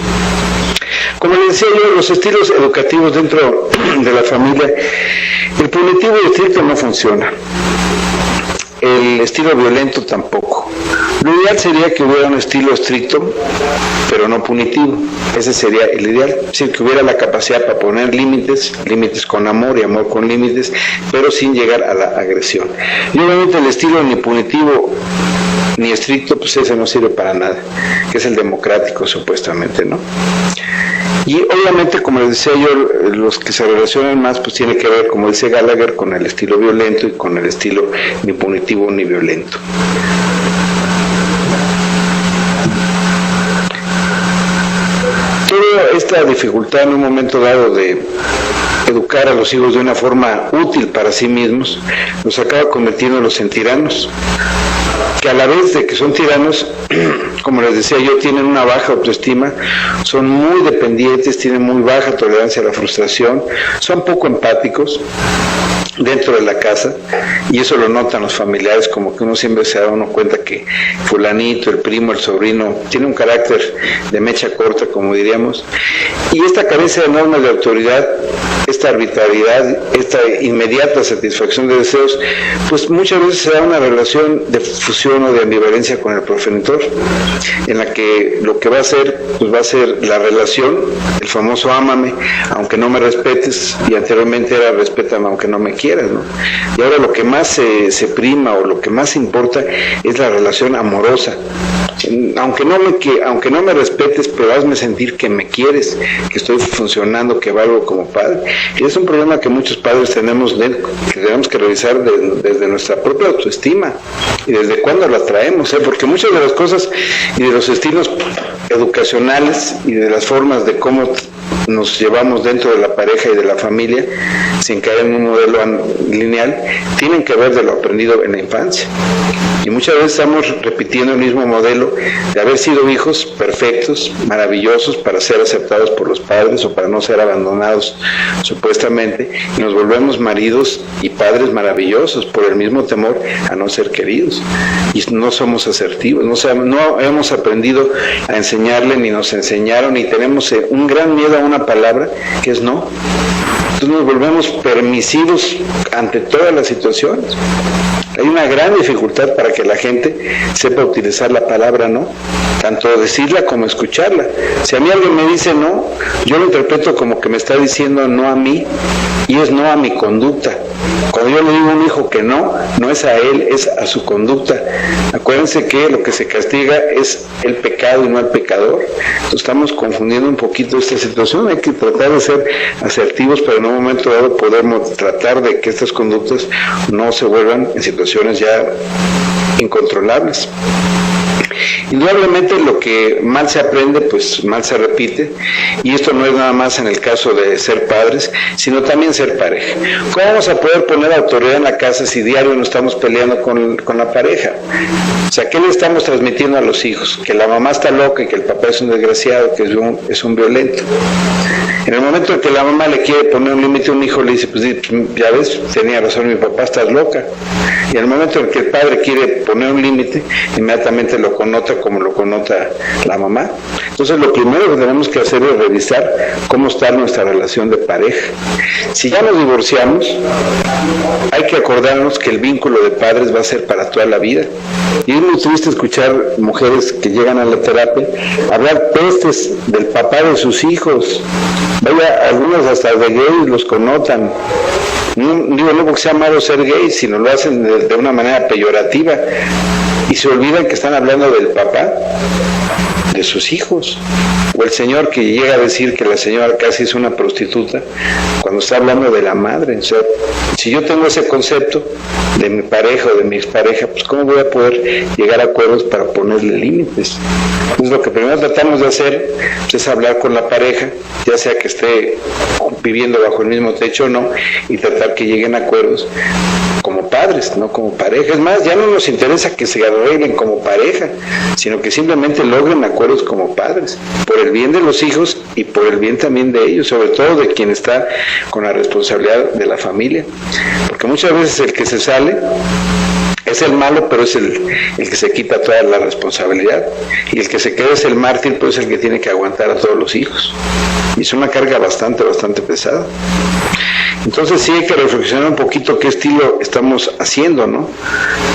Como les decía yo, los estilos educativos dentro de la familia, el punitivo y estricto no funciona. El estilo violento tampoco. Lo ideal sería que hubiera un estilo estricto, pero no punitivo. Ese sería el ideal. Es decir, que hubiera la capacidad para poner límites con amor y amor con límites, pero sin llegar a la agresión. Y obviamente el estilo ni punitivo ni estricto, pues ese no sirve para nada, que es el democrático supuestamente, ¿no? Y obviamente, como les decía yo, los que se relacionan más, pues tiene que ver, como dice Gallagher, con el estilo violento y con el estilo ni punitivo ni violento. Toda esta dificultad en un momento dado de educar a los hijos de una forma útil para sí mismos, los acaba convirtiéndolos en tiranos. que a la vez de que son tiranos, como les decía yo, tienen una baja autoestima, son muy dependientes, tienen muy baja tolerancia a la frustración, son poco empáticos dentro de la casa, y eso lo notan los familiares, como que uno siempre se da uno cuenta que fulanito, el primo, el sobrino, tiene un carácter de mecha corta, como diríamos, y esta carencia de normas de autoridad, esta arbitrariedad, esta inmediata satisfacción de deseos, pues muchas veces se da una relación de fusión o de ambivalencia con el progenitor, en la que lo que va a hacer, pues va a ser la relación, el famoso ámame, aunque no me respetes, y anteriormente era respétame aunque no me quieras, ¿no? Y ahora lo que más se prima o lo que más importa es la relación amorosa. Aunque no me respetes, pero hazme sentir que me quieres, que estoy funcionando, que valgo como padre. Y es un problema que muchos padres tenemos que revisar desde nuestra propia autoestima y desde cuándo la traemos, porque muchas de las cosas y de los estilos educacionales y de las formas de cómo nos llevamos dentro de la pareja y de la familia, sin caer en un modelo lineal, tienen que ver de lo aprendido en la infancia. Y muchas veces estamos repitiendo el mismo modelo de haber sido hijos perfectos, maravillosos, para ser aceptados por los padres o para no ser abandonados supuestamente, y nos volvemos maridos y padres maravillosos por el mismo temor a no ser queridos. Y no somos asertivos, no hemos aprendido a enseñarle, ni nos enseñaron, y tenemos un gran miedo a una palabra que es no. Entonces nos volvemos permisivos ante todas las situaciones. Hay una gran dificultad para que la gente sepa utilizar la palabra no, tanto decirla como escucharla. Si a mí alguien me dice no, yo lo interpreto como que me está diciendo no a mí, y es no a mi conducta. Cuando yo le digo a un hijo que no es a él, es a su conducta. Acuérdense que lo que se castiga es el pecado y no el pecador. Entonces estamos confundiendo un poquito esta situación. Hay que tratar de ser asertivos, pero en un momento dado podemos tratar de que estas conductas no se vuelvan en situaciones ya incontrolables. Indudablemente lo que mal se aprende, pues mal se repite, y esto no es nada más en el caso de ser padres, sino también ser pareja. ¿Cómo vamos a poder poner autoridad en la casa si diario nos estamos peleando con la pareja? O sea, ¿qué le estamos transmitiendo a los hijos? Que la mamá está loca y que el papá es un desgraciado, que es un violento. En el momento en que la mamá le quiere poner un límite a un hijo, le dice, pues ya ves, tenía razón mi papá, estás loca. Y en el momento en que el padre quiere poner un límite, inmediatamente lo connota como lo connota la mamá. Entonces lo primero que tenemos que hacer es revisar cómo está nuestra relación de pareja. Si ya nos divorciamos, hay que acordarnos que el vínculo de padres va a ser para toda la vida. Y es muy triste escuchar mujeres que llegan a la terapia hablar pestes del papá de sus hijos. Vaya, algunos hasta de gays los connotan. No porque sea malo ser gay, sino lo hacen de una manera peyorativa, y se olvidan que están hablando del papá de sus hijos, o el señor que llega a decir que la señora casi es una prostituta cuando está hablando de la madre. O sea, si yo tengo ese concepto de mi pareja o de mi expareja, pues ¿cómo voy a poder llegar a acuerdos para ponerle límites? Entonces lo que primero tratamos de hacer pues, es hablar con la pareja, ya sea que esté viviendo bajo el mismo techo o no, y tratar que lleguen a acuerdos como padres, no como pareja. Es más, ya no nos interesa que se arreglen como pareja, sino que simplemente logren acuerdos como padres, por el bien de los hijos y por el bien también de ellos, sobre todo de quien está con la responsabilidad de la familia, porque muchas veces el que se sale es el malo, pero es el que se quita toda la responsabilidad, y el que se queda es el mártir, pero es el que tiene que aguantar a todos los hijos, y es una carga bastante pesada. Entonces sí hay que reflexionar un poquito qué estilo estamos haciendo, ¿no?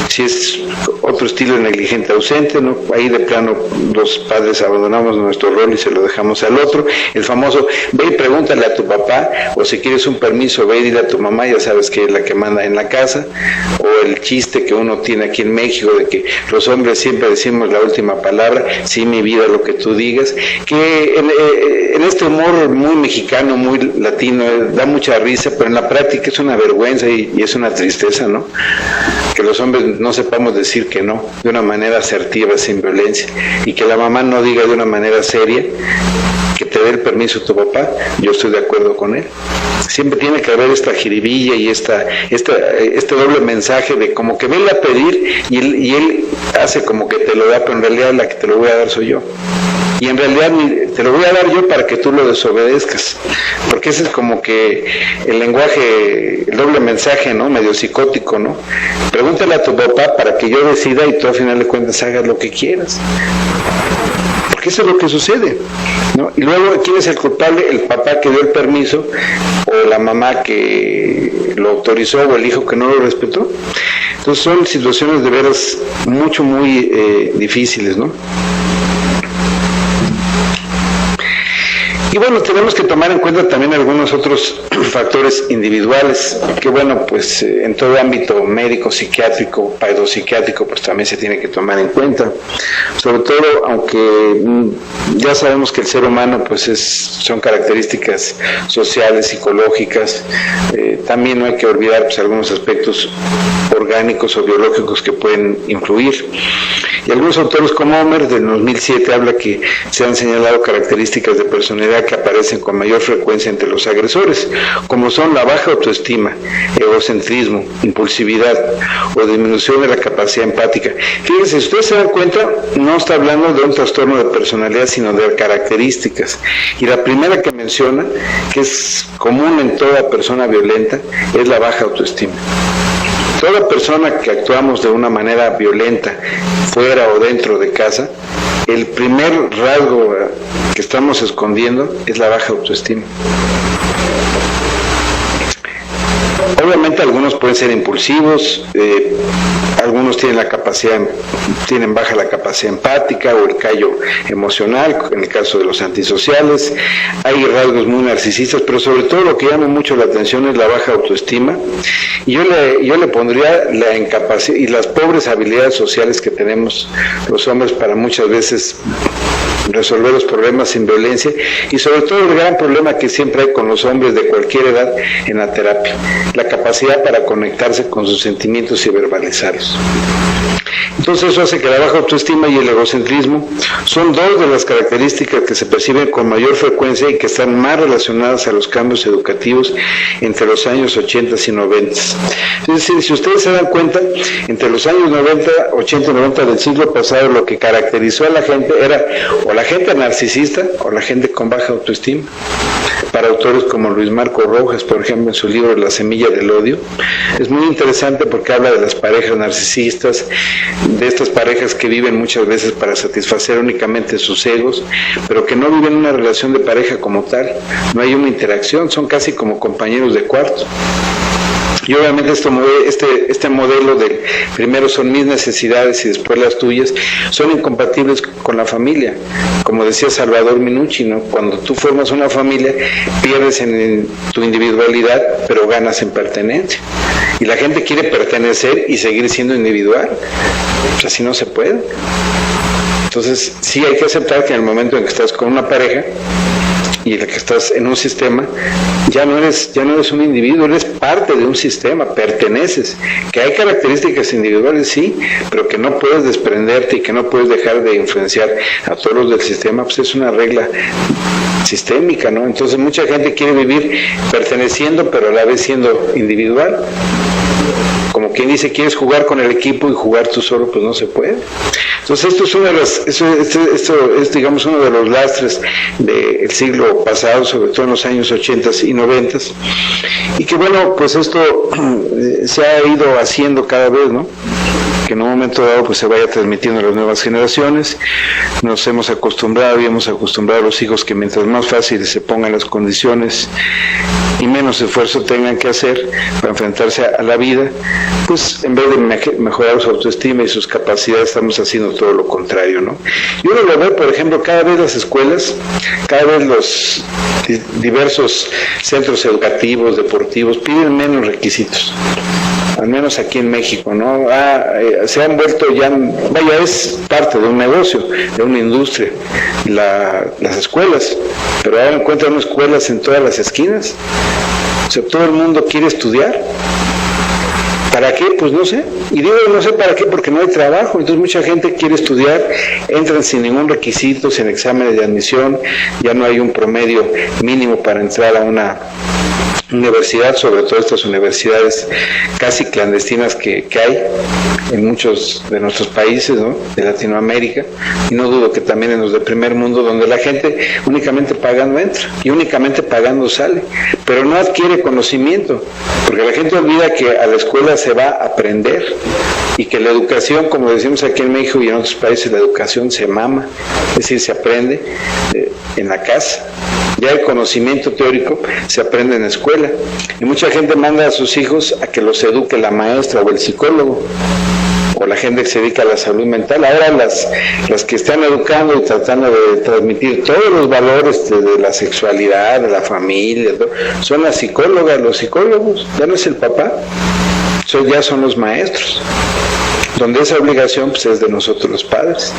Si es otro estilo negligente ausente, ¿no? Ahí de plano los padres abandonamos nuestro rol y se lo dejamos al otro. El famoso, ve y pregúntale a tu papá, o si quieres un permiso, ve y dile a tu mamá, ya sabes que es la que manda en la casa. O el chiste que uno tiene aquí en México de que los hombres siempre decimos la última palabra, sí, mi vida, lo que tú digas, que en este humor muy mexicano, muy latino, da mucha risa, pero en la práctica es una vergüenza y es una tristeza, ¿no? Que los hombres no sepamos decir que no de una manera asertiva, sin violencia, y que la mamá no diga de una manera seria que te dé el permiso tu papá, yo estoy de acuerdo con él. Siempre tiene que haber esta jiribilla y este doble mensaje de como que vele a pedir y él hace como que te lo da, pero en realidad la que te lo voy a dar soy yo. Y en realidad te lo voy a dar yo para que tú lo desobedezcas, porque ese es como que el lenguaje, el doble mensaje, ¿no? Medio psicótico, ¿no? Pregúntale a tu papá para que yo decida y tú al final de cuentas hagas lo que quieras. Porque eso es lo que sucede, ¿no? Y luego, ¿quién es el culpable? El papá que dio el permiso, o la mamá que lo autorizó, o el hijo que no lo respetó. Entonces son situaciones de veras muy difíciles, ¿no? Y bueno, tenemos que tomar en cuenta también algunos otros factores individuales, que bueno, pues en todo ámbito médico, psiquiátrico, pedopsiquiátrico, pues también se tiene que tomar en cuenta. Sobre todo, aunque ya sabemos que el ser humano pues son características sociales, psicológicas, también no hay que olvidar pues algunos aspectos orgánicos o biológicos que pueden influir. Y algunos autores como Homer del 2007 habla que se han señalado características de personalidad que aparecen con mayor frecuencia entre los agresores, como son la baja autoestima, egocentrismo, impulsividad o disminución de la capacidad empática. Fíjense, si ustedes se dan cuenta, no está hablando de un trastorno de personalidad, sino de características. Y la primera que menciona, que es común en toda persona violenta, es la baja autoestima. Toda persona que actuamos de una manera violenta, fuera o dentro de casa, el primer rasgo que estamos escondiendo es la baja autoestima. Obviamente algunos pueden ser impulsivos, algunos tienen baja la capacidad empática o el callo emocional, en el caso de los antisociales. Hay rasgos muy narcisistas, pero sobre todo lo que llama mucho la atención es la baja autoestima. Y yo le pondría la incapacidad y las pobres habilidades sociales que tenemos los hombres para muchas veces resolver los problemas sin violencia, y sobre todo el gran problema que siempre hay con los hombres de cualquier edad en la terapia, la capacidad para conectarse con sus sentimientos y verbalizarlos. Entonces eso hace que la baja autoestima y el egocentrismo son dos de las características que se perciben con mayor frecuencia y que están más relacionadas a los cambios educativos entre los años 80 y 90. Es decir, si ustedes se dan cuenta, entre los años 80 y 90 del siglo pasado, lo que caracterizó a la gente era o la gente narcisista o la gente con baja autoestima. Para autores como Luis Marco Rojas, por ejemplo, en su libro La semilla del odio, es muy interesante porque habla de las parejas narcisistas, de estas parejas que viven muchas veces para satisfacer únicamente sus egos, pero que no viven una relación de pareja como tal, no hay una interacción, son casi como compañeros de cuarto. Y obviamente este modelo de primero son mis necesidades y después las tuyas, son incompatibles con la familia. Como decía Salvador Minucci, ¿no? Cuando tú formas una familia, pierdes en tu individualidad, pero ganas en pertenencia. Y la gente quiere pertenecer y seguir siendo individual. Pues así no se puede. Entonces, sí hay que aceptar que en el momento en que estás con una pareja, y el que estás en un sistema, ya no eres un individuo, eres parte de un sistema, perteneces, que hay características individuales, sí, pero que no puedes desprenderte y que no puedes dejar de influenciar a todos los del sistema, pues es una regla sistémica, ¿no? Entonces mucha gente quiere vivir perteneciendo, pero a la vez siendo individual. Como quien dice, quieres jugar con el equipo y jugar tú solo, pues no se puede. Entonces esto es digamos uno de los lastres del siglo pasado, sobre todo en los años 80 y 90, y que bueno, pues esto se ha ido haciendo cada vez, ¿no? Que en un momento dado pues se vaya transmitiendo a las nuevas generaciones. Nos hemos acostumbrado y hemos acostumbrado a los hijos que mientras más fáciles se pongan las condiciones y menos esfuerzo tengan que hacer para enfrentarse a la vida, pues en vez de mejorar su autoestima y sus capacidades, estamos haciendo todo lo contrario, ¿no? Y uno lo ve, por ejemplo, cada vez las escuelas, cada vez los diversos centros educativos, deportivos, piden menos requisitos. Al menos aquí en México, ¿no? Se han vuelto es parte de un negocio, de una industria, las escuelas, pero ahora encuentran escuelas en todas las esquinas. O sea, todo el mundo quiere estudiar. ¿Para qué? Pues no sé. Y digo no sé para qué porque no hay trabajo. Entonces mucha gente quiere estudiar, entran sin ningún requisito, sin exámenes de admisión, ya no hay un promedio mínimo para entrar a una universidad, sobre todo estas universidades casi clandestinas que hay en muchos de nuestros países, ¿no?, de Latinoamérica, y no dudo que también en los de primer mundo, donde la gente únicamente pagando entra y únicamente pagando sale, pero no adquiere conocimiento, porque la gente olvida que a la escuela se va a aprender y que la educación, como decimos aquí en México y en otros países, la educación se mama, es decir, se aprende en la casa. Ya el conocimiento teórico se aprende en la escuela y mucha gente manda a sus hijos a que los eduque la maestra o el psicólogo o la gente que se dedica a la salud mental. Ahora las que están educando y tratando de transmitir todos los valores de la sexualidad, de la familia, son las psicólogas, los psicólogos, ya no es el papá, ya son los maestros, donde esa obligación pues, es de nosotros los padres,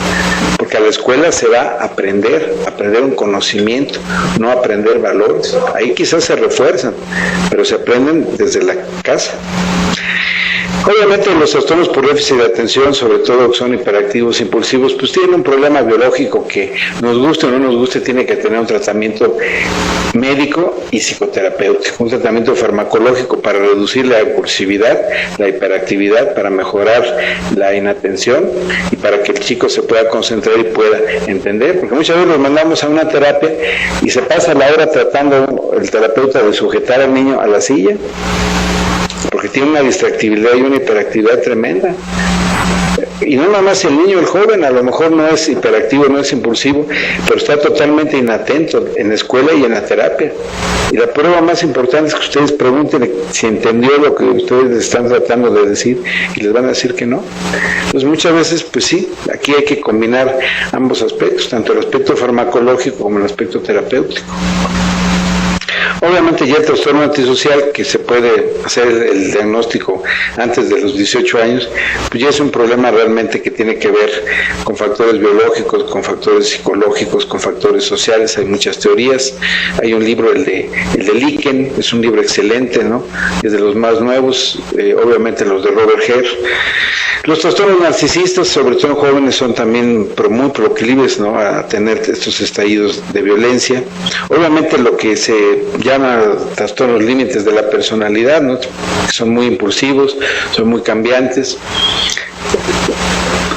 porque a la escuela se va a aprender un conocimiento, no a aprender valores. Ahí quizás se refuerzan, pero se aprenden desde la casa. Obviamente los trastornos por déficit de atención, sobre todo que son hiperactivos, impulsivos, pues tienen un problema biológico que nos guste o no nos guste, tiene que tener un tratamiento médico y psicoterapéutico, un tratamiento farmacológico para reducir la impulsividad, la hiperactividad, para mejorar la inatención y para que el chico se pueda concentrar y pueda entender, porque muchas veces los mandamos a una terapia y se pasa la hora tratando el terapeuta de sujetar al niño a la silla, porque tiene una distractibilidad y una hiperactividad tremenda. Y no nada más el niño, el joven, a lo mejor no es hiperactivo, no es impulsivo, pero está totalmente inatento en la escuela y en la terapia. Y la prueba más importante es que ustedes pregunten si entendió lo que ustedes están tratando de decir y les van a decir que no. Entonces muchas veces, pues sí, aquí hay que combinar ambos aspectos, tanto el aspecto farmacológico como el aspecto terapéutico. Obviamente ya el trastorno antisocial, que se puede hacer el diagnóstico antes de los 18 años, pues ya es un problema realmente que tiene que ver con factores biológicos, con factores psicológicos, con factores sociales. Hay muchas teorías. Hay un libro, el de Liken, es un libro excelente, ¿no? Es de los más nuevos, obviamente los de Robert Herr. Los trastornos narcisistas, sobre todo en jóvenes, son también muy proclives, ¿no?, a tener estos estallidos de violencia. Obviamente lo que se llama trastornos límites de la personalidad, ¿no?, que son muy impulsivos, son muy cambiantes.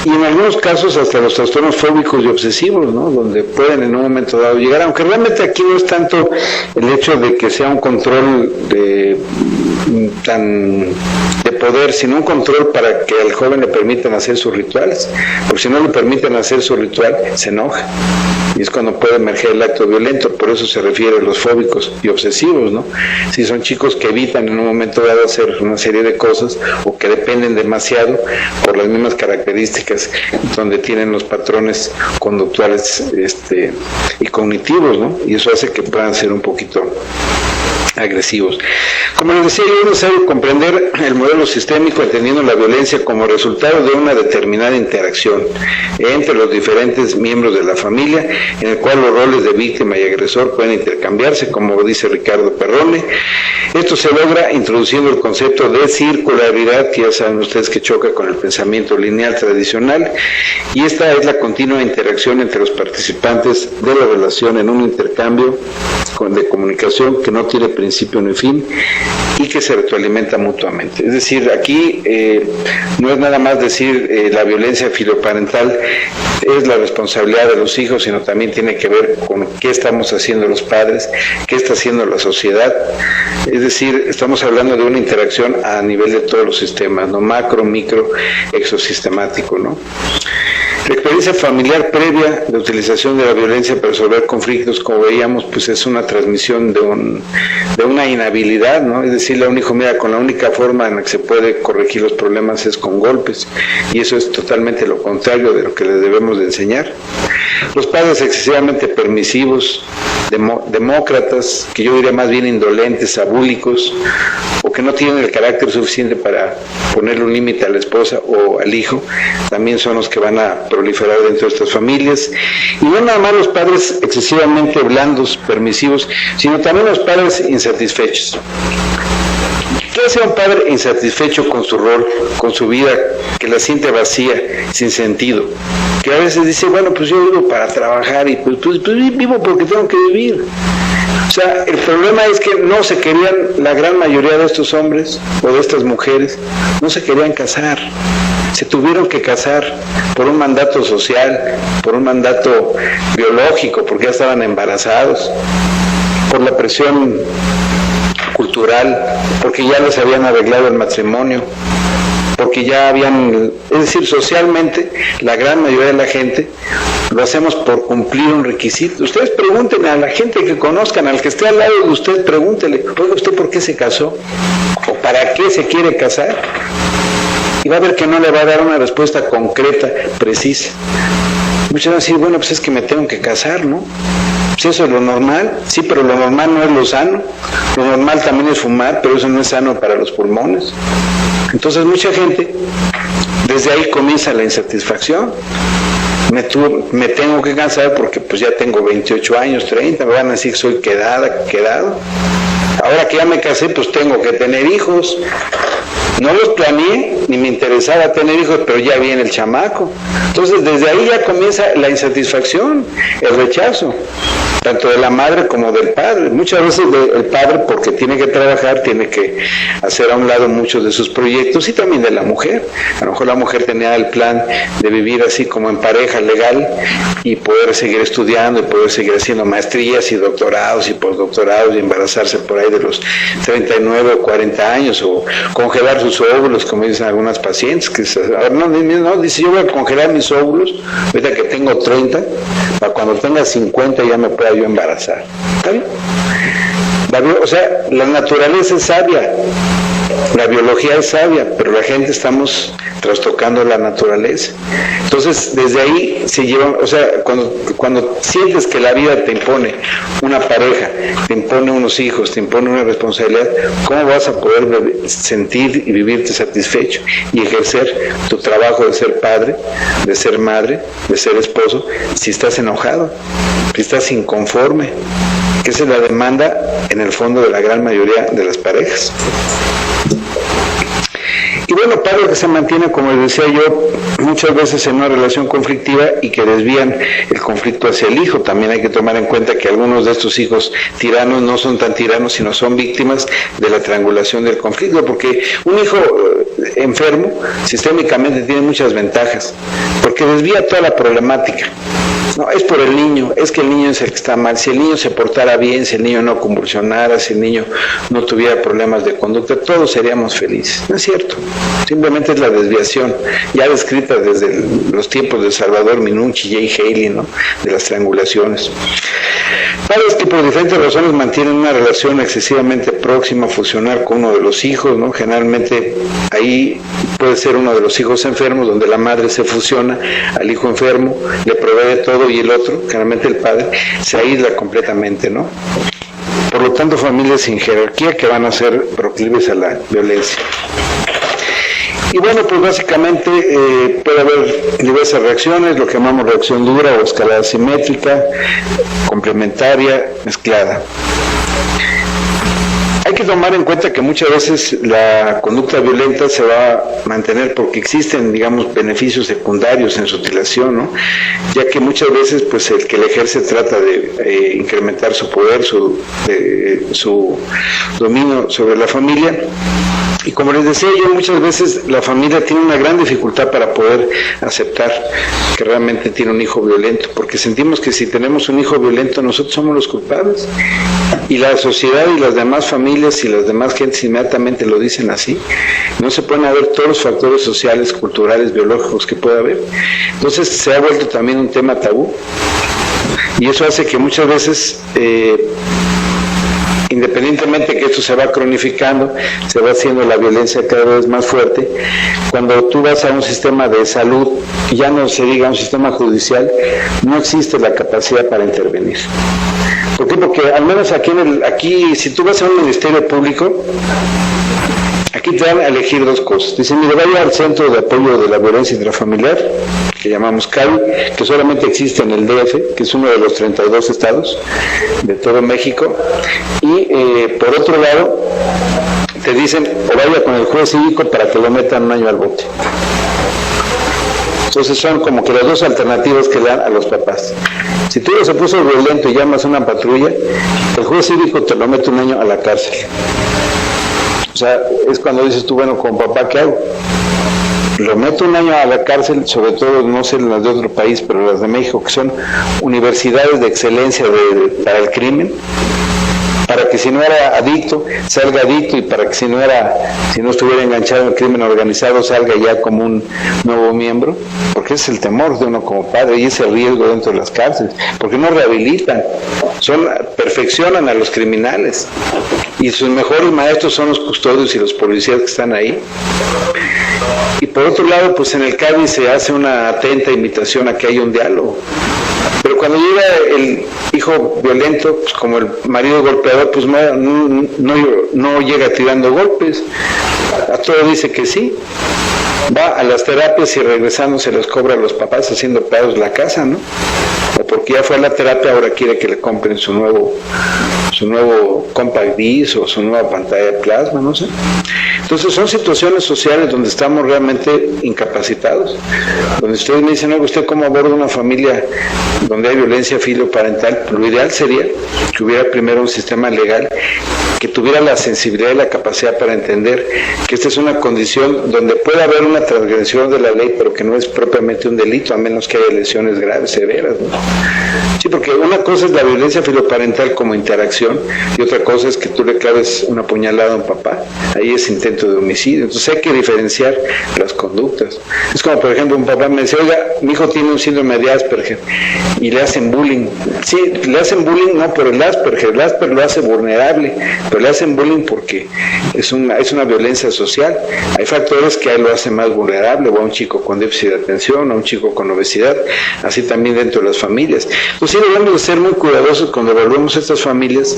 Y en algunos casos hasta los trastornos fóbicos y obsesivos, ¿no?, donde pueden en un momento dado llegar, aunque realmente aquí no es tanto el hecho de que sea un control de poder, sino un control para que al joven le permitan hacer sus rituales, porque si no le permiten hacer su ritual, se enoja. Y es cuando puede emerger el acto violento, por eso se refiere a los fóbicos y obsesivos, ¿no? Si son chicos que evitan en un momento dado hacer una serie de cosas o que dependen demasiado por las mismas características donde tienen los patrones conductuales y cognitivos, ¿no? Y eso hace que puedan ser un poquito agresivos. Como les decía, es necesario comprender el modelo sistémico entendiendo la violencia como resultado de una determinada interacción entre los diferentes miembros de la familia, en el cual los roles de víctima y agresor pueden intercambiarse, como dice Ricardo Perrone. Esto se logra introduciendo el concepto de circularidad, que ya saben ustedes que choca con el pensamiento lineal tradicional, y esta es la continua interacción entre los participantes de la relación en un intercambio de comunicación que no tiene principio ni fin y que se retroalimenta mutuamente. Es decir, aquí no es nada más decir la violencia filoparental es la responsabilidad de los hijos, sino también tiene que ver con qué estamos haciendo los padres, qué está haciendo la sociedad. Es decir, estamos hablando de una interacción a nivel de todos los sistemas, ¿no?, macro, micro, exosistemático, ¿no? La experiencia familiar previa de utilización de la violencia para resolver conflictos, como veíamos, pues es una transmisión de una inhabilidad, ¿no? Es decir, con la única forma en la que se puede corregir los problemas es con golpes, y eso es totalmente lo contrario de lo que les debemos de enseñar. Los padres excesivamente permisivos, demócratas, que yo diría más bien indolentes, abúlicos, o que no tienen el carácter suficiente para ponerle un límite a la esposa o al hijo, también son los que van a proliferar dentro de estas familias. Y no nada más los padres excesivamente blandos, permisivos, sino también los padres insatisfechos. ¿Qué ya sea un padre insatisfecho con su rol, con su vida, que la siente vacía, sin sentido, que a veces dice, bueno, pues yo vivo para trabajar y pues vivo porque tengo que vivir. O sea, el problema es que no se querían, la gran mayoría de estos hombres o de estas mujeres, no se querían casar. Se tuvieron que casar por un mandato social, por un mandato biológico, porque ya estaban embarazados, por la presión cultural, porque ya les habían arreglado el matrimonio, porque ya habían, es decir, socialmente, la gran mayoría de la gente lo hacemos por cumplir un requisito. Ustedes pregúntenle a la gente que conozcan, al que esté al lado de usted, pregúntele, oiga, ¿usted por qué se casó? ¿O para qué se quiere casar? Y va a ver que no le va a dar una respuesta concreta, precisa. Muchos van a decir, bueno, pues es que me tengo que casar, ¿no? Pues eso es lo normal, sí, pero lo normal no es lo sano. Lo normal también es fumar, pero eso no es sano para los pulmones. Entonces mucha gente, desde ahí comienza la insatisfacción. Me tengo que casar porque pues ya tengo 28 años, 30, me van a decir que soy quedado. Ahora que ya me casé, pues tengo que tener hijos. No los planeé, ni me interesaba tener hijos, pero ya viene el chamaco. Entonces desde ahí ya comienza la insatisfacción, el rechazo, tanto de la madre como del padre. Muchas veces el padre, porque tiene que trabajar, tiene que hacer a un lado muchos de sus proyectos, y también de la mujer. A lo mejor la mujer tenía el plan de vivir así como en pareja legal y poder seguir estudiando y poder seguir haciendo maestrías y doctorados y postdoctorados y embarazarse por ahí de los 39 o 40 años, o congelar sus óvulos, como dicen algunas pacientes, que no, dice, yo voy a congelar mis óvulos ahorita que tengo 30, para cuando tenga 50 ya me pueda yo embarazar. ¿Está bien? O sea, la naturaleza es sabia, la biología es sabia, pero la gente estamos trastocando la naturaleza. Entonces, desde ahí se lleva, o sea, cuando sientes que la vida te impone una pareja, te impone unos hijos, te impone una responsabilidad, ¿cómo vas a poder sentir y vivirte satisfecho y ejercer tu trabajo de ser padre, de ser madre, de ser esposo, si estás enojado, si estás inconforme? Que esa es la demanda en el fondo de la gran mayoría de las parejas. Y bueno, padres que se mantienen, como les decía yo, muchas veces en una relación conflictiva y que desvían el conflicto hacia el hijo. También hay que tomar en cuenta que algunos de estos hijos tiranos no son tan tiranos, sino son víctimas de la triangulación del conflicto, porque un hijo enfermo sistémicamente tiene muchas ventajas, porque desvía toda la problemática. No, es por el niño, es que el niño es el que está mal. Si el niño se portara bien, si el niño no convulsionara, si el niño no tuviera problemas de conducta, todos seríamos felices. No es cierto, simplemente es la desviación, ya descrita desde los tiempos de Salvador Minucci y Jay Haley, ¿no?, de las triangulaciones. Padres que por diferentes razones mantienen una relación excesivamente próxima, funcional con uno de los hijos, ¿no? Generalmente ahí puede ser uno de los hijos enfermos, donde la madre se fusiona al hijo enfermo, le provee todo, y el otro, generalmente el padre, se aísla completamente, ¿no? Por lo tanto, familias sin jerarquía que van a ser proclives a la violencia. Y bueno, pues básicamente puede haber diversas reacciones, lo que llamamos reacción dura o escalada simétrica, complementaria, mezclada. Hay que tomar en cuenta que muchas veces la conducta violenta se va a mantener porque existen, digamos, beneficios secundarios en su utilización, ¿no? Ya que muchas veces, pues, el que la ejerce trata de incrementar su poder, su dominio sobre la familia. Y como les decía yo, muchas veces la familia tiene una gran dificultad para poder aceptar que realmente tiene un hijo violento, porque sentimos que si tenemos un hijo violento nosotros somos los culpables, y la sociedad y las demás familias y las demás gentes inmediatamente lo dicen así. No se pueden ver todos los factores sociales, culturales, biológicos que pueda haber. Entonces se ha vuelto también un tema tabú, y eso hace que muchas veces independientemente que esto se va cronificando, se va haciendo la violencia cada vez más fuerte. Cuando tú vas a un sistema de salud, ya no se diga un sistema judicial, no existe la capacidad para intervenir. ¿Por qué? Porque al menos aquí si tú vas a un ministerio público, aquí te dan a elegir dos cosas. Dicen, mire, vaya al Centro de Apoyo de la Violencia Intrafamiliar, que llamamos CAVI, que solamente existe en el DF, que es uno de los 32 estados de todo México. Y por otro lado, te dicen o vaya con el juez cívico para que lo metan un año al bote. Entonces son como que las dos alternativas que dan a los papás. Si tú se puso violento y llamas a una patrulla, el juez cívico te lo mete un año a la cárcel. O sea, es cuando dices tú, bueno, como papá, ¿qué hago? Lo meto un año a la cárcel, sobre todo, no sé las de otro país, pero las de México, que son universidades de excelencia para el crimen, para que si no era adicto, salga adicto, y para que si no estuviera enganchado en el crimen organizado, salga ya como un nuevo miembro, porque ese es el temor de uno como padre y ese riesgo dentro de las cárceles, porque no rehabilitan, perfeccionan a los criminales, y sus mejores maestros son los custodios y los policías que están ahí. Y por otro lado, pues en el CADI se hace una atenta invitación a que haya un diálogo. Pero cuando llega el hijo violento, pues como el marido golpeador, pues no llega tirando golpes, a todo dice que sí. Va a las terapias y regresando se les cobra a los papás haciendo pedazos la casa, ¿no? O porque ya fue a la terapia, ahora quiere que le compren su nuevo compact disc o su nueva pantalla de plasma, no sé. Entonces son situaciones sociales donde estamos realmente incapacitados, donde ustedes me dicen, oye, ¿usted cómo aborda una familia donde hay violencia filoparental? Lo ideal sería que hubiera primero un sistema legal que tuviera la sensibilidad y la capacidad para entender que esta es una condición donde puede haber una transgresión de la ley, pero que no es propiamente un delito, a menos que haya lesiones graves, severas, ¿no? Sí, porque una cosa es la violencia filoparental como interacción y otra cosa es que tú le claves una puñalada a un papá. Ahí es intento de homicidio. Entonces hay que diferenciar las conductas. Es como, por ejemplo, un papá me dice, oiga, mi hijo tiene un síndrome de Asperger y le hacen bullying. Sí, le hacen bullying no por el Asperger lo hace vulnerable, pero le hacen bullying porque es una violencia social. Hay factores que a él lo hacen más vulnerable, o a un chico con déficit de atención, o a un chico con obesidad, así también dentro de las familias. Entonces sí debemos de ser muy cuidadosos cuando evaluemos estas familias,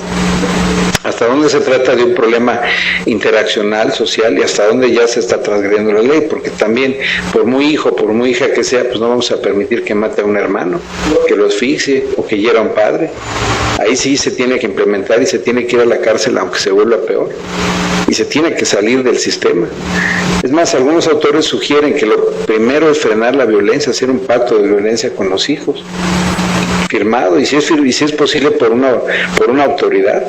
hasta dónde se trata de un problema interaccional, social, y hasta dónde ya se está transgrediendo la ley, porque también, por muy hijo, por muy hija que sea, pues no vamos a permitir que mate a un hermano, que lo asfixie o que hiera a un padre. Ahí sí se tiene que implementar y se tiene que ir a la cárcel aunque se vuelva peor, y se tiene que salir del sistema. Es más, algunos autores sugieren que lo primero es frenar la violencia, hacer un pacto de violencia con los hijos, firmado, y si es posible por una autoridad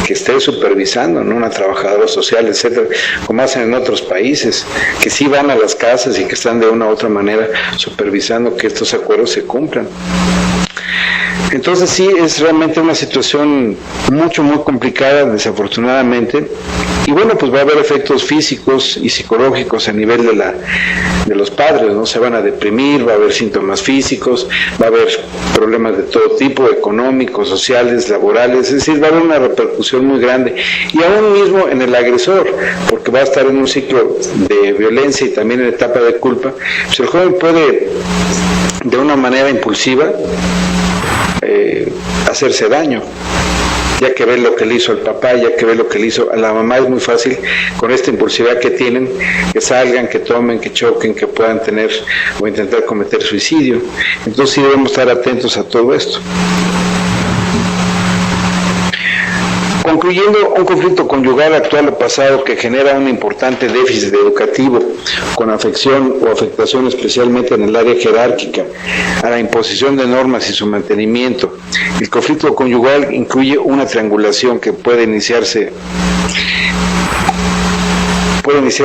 que esté supervisando, ¿no? Una trabajadora social, etcétera, como hacen en otros países, que sí van a las casas y que están de una u otra manera supervisando que estos acuerdos se cumplan. Entonces sí, es realmente una situación muy complicada, desafortunadamente, y bueno, pues va a haber efectos físicos y psicológicos a nivel de los padres, ¿no? Se van a deprimir, va a haber síntomas físicos, va a haber problemas de todo tipo, económicos, sociales, laborales, es decir, va a haber una repercusión muy grande, y aún mismo en el agresor, porque va a estar en un ciclo de violencia y también en etapa de culpa, pues el joven puede, de una manera impulsiva, hacerse daño, ya que ve lo que le hizo al papá, ya que ve lo que le hizo a la mamá. Es muy fácil, con esta impulsividad que tienen, que salgan, que tomen, que choquen, que puedan tener o intentar cometer suicidio. Entonces sí debemos estar atentos a todo esto. Concluyendo, un conflicto conyugal actual o pasado que genera un importante déficit educativo con afección o afectación especialmente en el área jerárquica a la imposición de normas y su mantenimiento. El conflicto conyugal incluye una triangulación que puede iniciar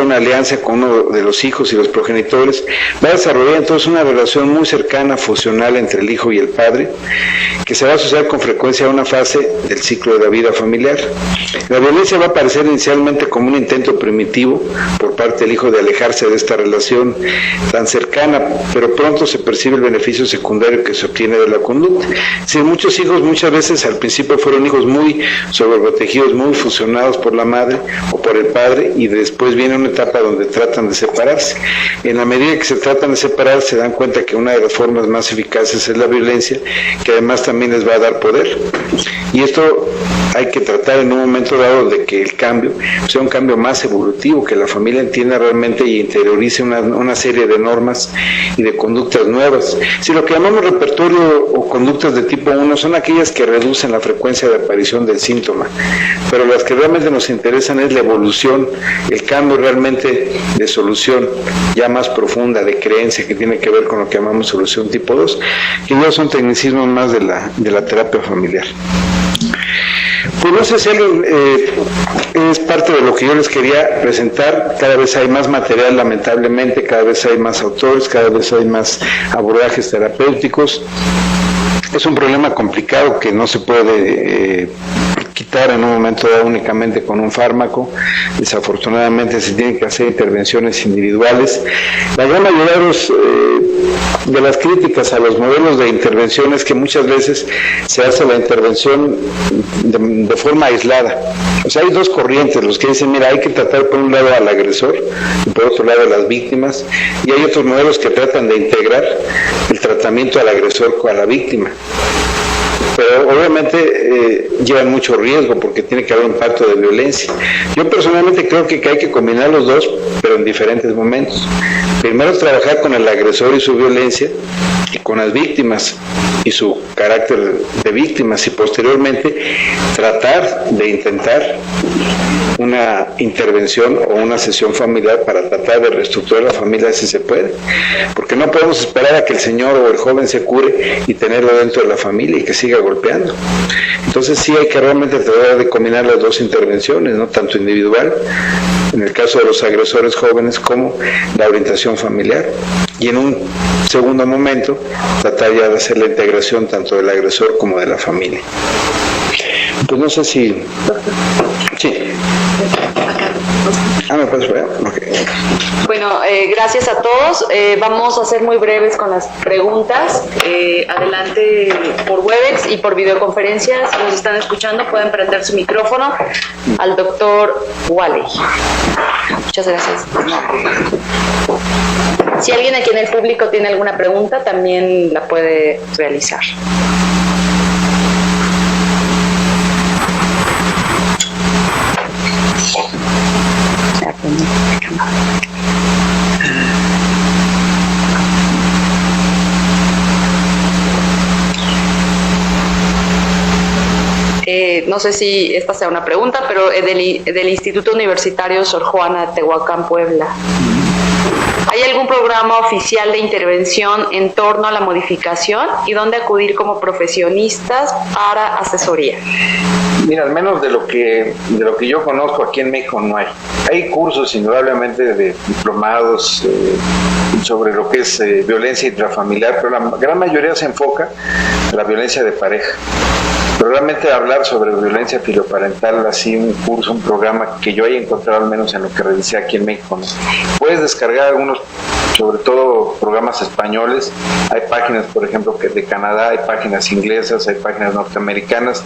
una alianza con uno de los hijos y los progenitores, va a desarrollar entonces una relación muy cercana, fusional entre el hijo y el padre, que se va a asociar con frecuencia a una fase del ciclo de la vida familiar. La violencia va a aparecer inicialmente como un intento primitivo por parte del hijo de alejarse de esta relación tan cercana, pero pronto se percibe el beneficio secundario que se obtiene de la conducta. Si muchos hijos muchas veces al principio fueron hijos muy sobreprotegidos, muy fusionados por la madre o por el padre, y después viene una etapa donde tratan de separarse. En la medida que se tratan de separar, se dan cuenta que una de las formas más eficaces es la violencia, que además también les va a dar poder. Y esto hay que tratar en un momento dado de que el cambio sea un cambio más evolutivo, que la familia entienda realmente y interiorice una serie de normas y de conductas nuevas. Si lo que llamamos repertorio o conductas de tipo 1 son aquellas que reducen la frecuencia de aparición del síntoma, pero las que realmente nos interesan es la evolución, el cambio realmente de solución ya más profunda, de creencia, que tiene que ver con lo que llamamos solución tipo 2, que ya son tecnicismos más de la terapia familiar. Pues no sé si es parte de lo que yo les quería presentar. Cada vez hay más material, lamentablemente, cada vez hay más autores, cada vez hay más abordajes terapéuticos. Es un problema complicado que no se puede quitar en un momento dado únicamente con un fármaco. Desafortunadamente se tienen que hacer intervenciones individuales. La gran mayoría de las críticas a los modelos de intervención es que muchas veces se hace la intervención de forma aislada. O sea, hay dos corrientes, los que dicen, mira, hay que tratar por un lado al agresor y por otro lado a las víctimas, y hay otros modelos que tratan de integrar el tratamiento al agresor con la víctima. Pero obviamente llevan mucho riesgo porque tiene que haber un pacto de violencia. Yo personalmente creo que hay que combinar los dos, pero en diferentes momentos. Primero trabajar con el agresor y su violencia, y con las víctimas y su carácter de víctimas, y posteriormente tratar de intentar una intervención o una sesión familiar para tratar de reestructurar la familia si se puede, porque no podemos esperar a que el señor o el joven se cure y tenerlo dentro de la familia y que siga golpeando. Entonces sí hay que realmente tratar de combinar las dos intervenciones, ¿no? Tanto individual, en el caso de los agresores jóvenes, como la orientación familiar, y en un segundo momento tratar ya de hacer la integración tanto del agresor como de la familia. Pues no sé si... Sí. ¿Me puedes ver? Okay.
Bueno, gracias a todos. Vamos a ser muy breves con las preguntas. Adelante por Webex y por videoconferencia. Si nos están escuchando, pueden prender su micrófono al doctor Wally. Muchas gracias. Si alguien aquí en el público tiene alguna pregunta, también la puede realizar. No sé si esta sea una pregunta, pero del Instituto Universitario Sor Juana de Tehuacán, Puebla. ¿Hay algún programa oficial de intervención en torno a la modificación y dónde acudir como profesionistas para asesoría?
Mira, al menos de lo que yo conozco aquí en México no hay. Hay cursos indudablemente de diplomados sobre lo que es violencia intrafamiliar, pero la gran mayoría se enfoca a la violencia de pareja. Pero realmente hablar sobre violencia filoparental, así un curso, un programa que yo haya encontrado al menos en lo que revisé aquí en México, ¿no? Puedes descargar algunos, sobre todo programas españoles. Hay páginas, por ejemplo, que de Canadá, hay páginas inglesas, hay páginas norteamericanas,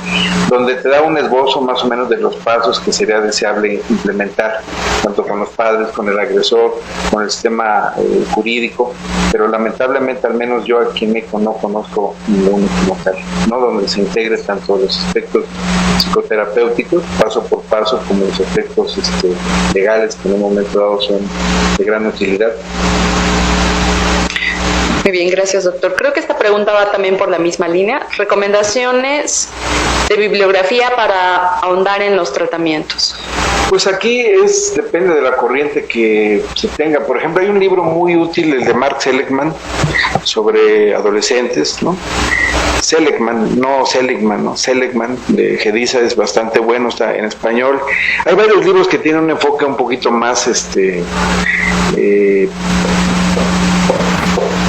donde te da un esbozo más o menos de los pasos que sería deseable implementar, tanto con los padres, con el agresor, con el sistema jurídico, pero lamentablemente, al menos yo aquí en México no conozco ningún como tal, ¿no? Donde se integre tanto los aspectos psicoterapéuticos, paso por paso, como los aspectos legales, que en un momento dado son de gran utilidad.
Muy bien, gracias, doctor. Creo que esta pregunta va también por la misma línea. Recomendaciones de bibliografía para ahondar en los tratamientos.
Pues aquí depende de la corriente que se tenga. Por ejemplo, hay un libro muy útil, el de Mark Seligman, sobre adolescentes, ¿no? Seligman, de Gedisa, es bastante bueno, está en español. Hay varios libros que tienen un enfoque un poquito más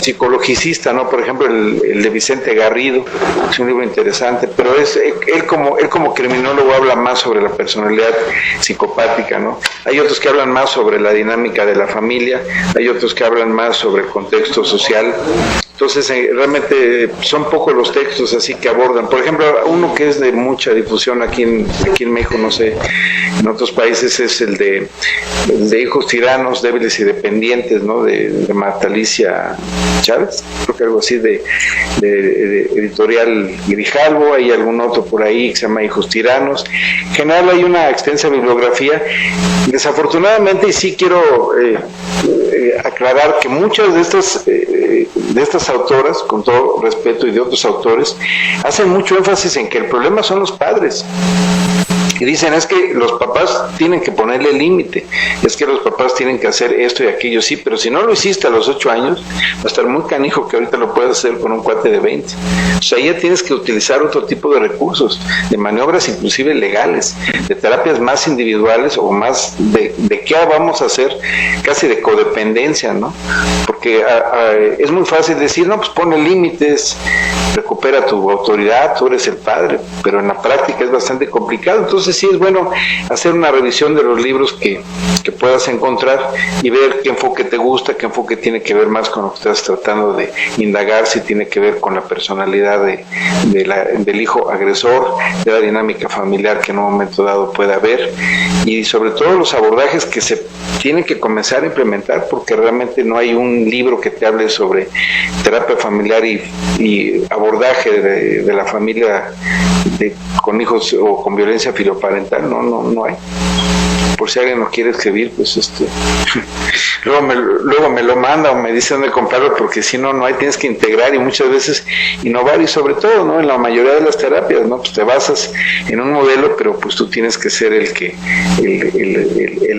psicologicista, ¿no? Por ejemplo, el de Vicente Garrido, es un libro interesante, pero él como criminólogo habla más sobre la personalidad psicopática, ¿no? Hay otros que hablan más sobre la dinámica de la familia, hay otros que hablan más sobre el contexto social. Entonces, realmente son pocos los textos así que abordan. Por ejemplo, uno que es de mucha difusión aquí en México, no sé, en otros países, es el de Hijos Tiranos, Débiles y Dependientes, ¿no? De Marta Alicia Chávez, creo que algo así de editorial Grijalvo, hay algún otro por ahí que se llama Hijos Tiranos. En general hay una extensa bibliografía. Desafortunadamente, y sí quiero aclarar que muchas de estas autoras, con todo respeto, y de otros autores, hacen mucho énfasis en que el problema son los padres. Y dicen, es que los papás tienen que ponerle límite, es que los papás tienen que hacer esto y aquello, sí, pero si no lo hiciste a los 8 años, va a estar muy canijo que ahorita lo puedas hacer con un cuate de 20. O sea, ya tienes que utilizar otro tipo de recursos, de maniobras inclusive legales, de terapias más individuales o más de qué vamos a hacer, casi de codependencia, ¿no? Porque es muy fácil decir, no, pues ponle límites, recupera tu autoridad, tú eres el padre, pero en la práctica es bastante complicado. Entonces sí es bueno hacer una revisión de los libros que puedas encontrar y ver qué enfoque te gusta, qué enfoque tiene que ver más con lo que estás tratando de indagar, si tiene que ver con la personalidad del hijo agresor, de la dinámica familiar que en un momento dado pueda haber, y sobre todo los abordajes que se tienen que comenzar a implementar, porque realmente no hay un libro que te hable sobre terapia familiar y abordaje de la familia con hijos o con violencia filoparental, no hay. Por si alguien nos quiere escribir, pues luego me lo manda o me dice dónde comprarlo, porque si no hay, tienes que integrar y muchas veces innovar, y sobre todo, ¿no?, en la mayoría de las terapias, ¿no?, pues te basas en un modelo, pero pues tú tienes que ser el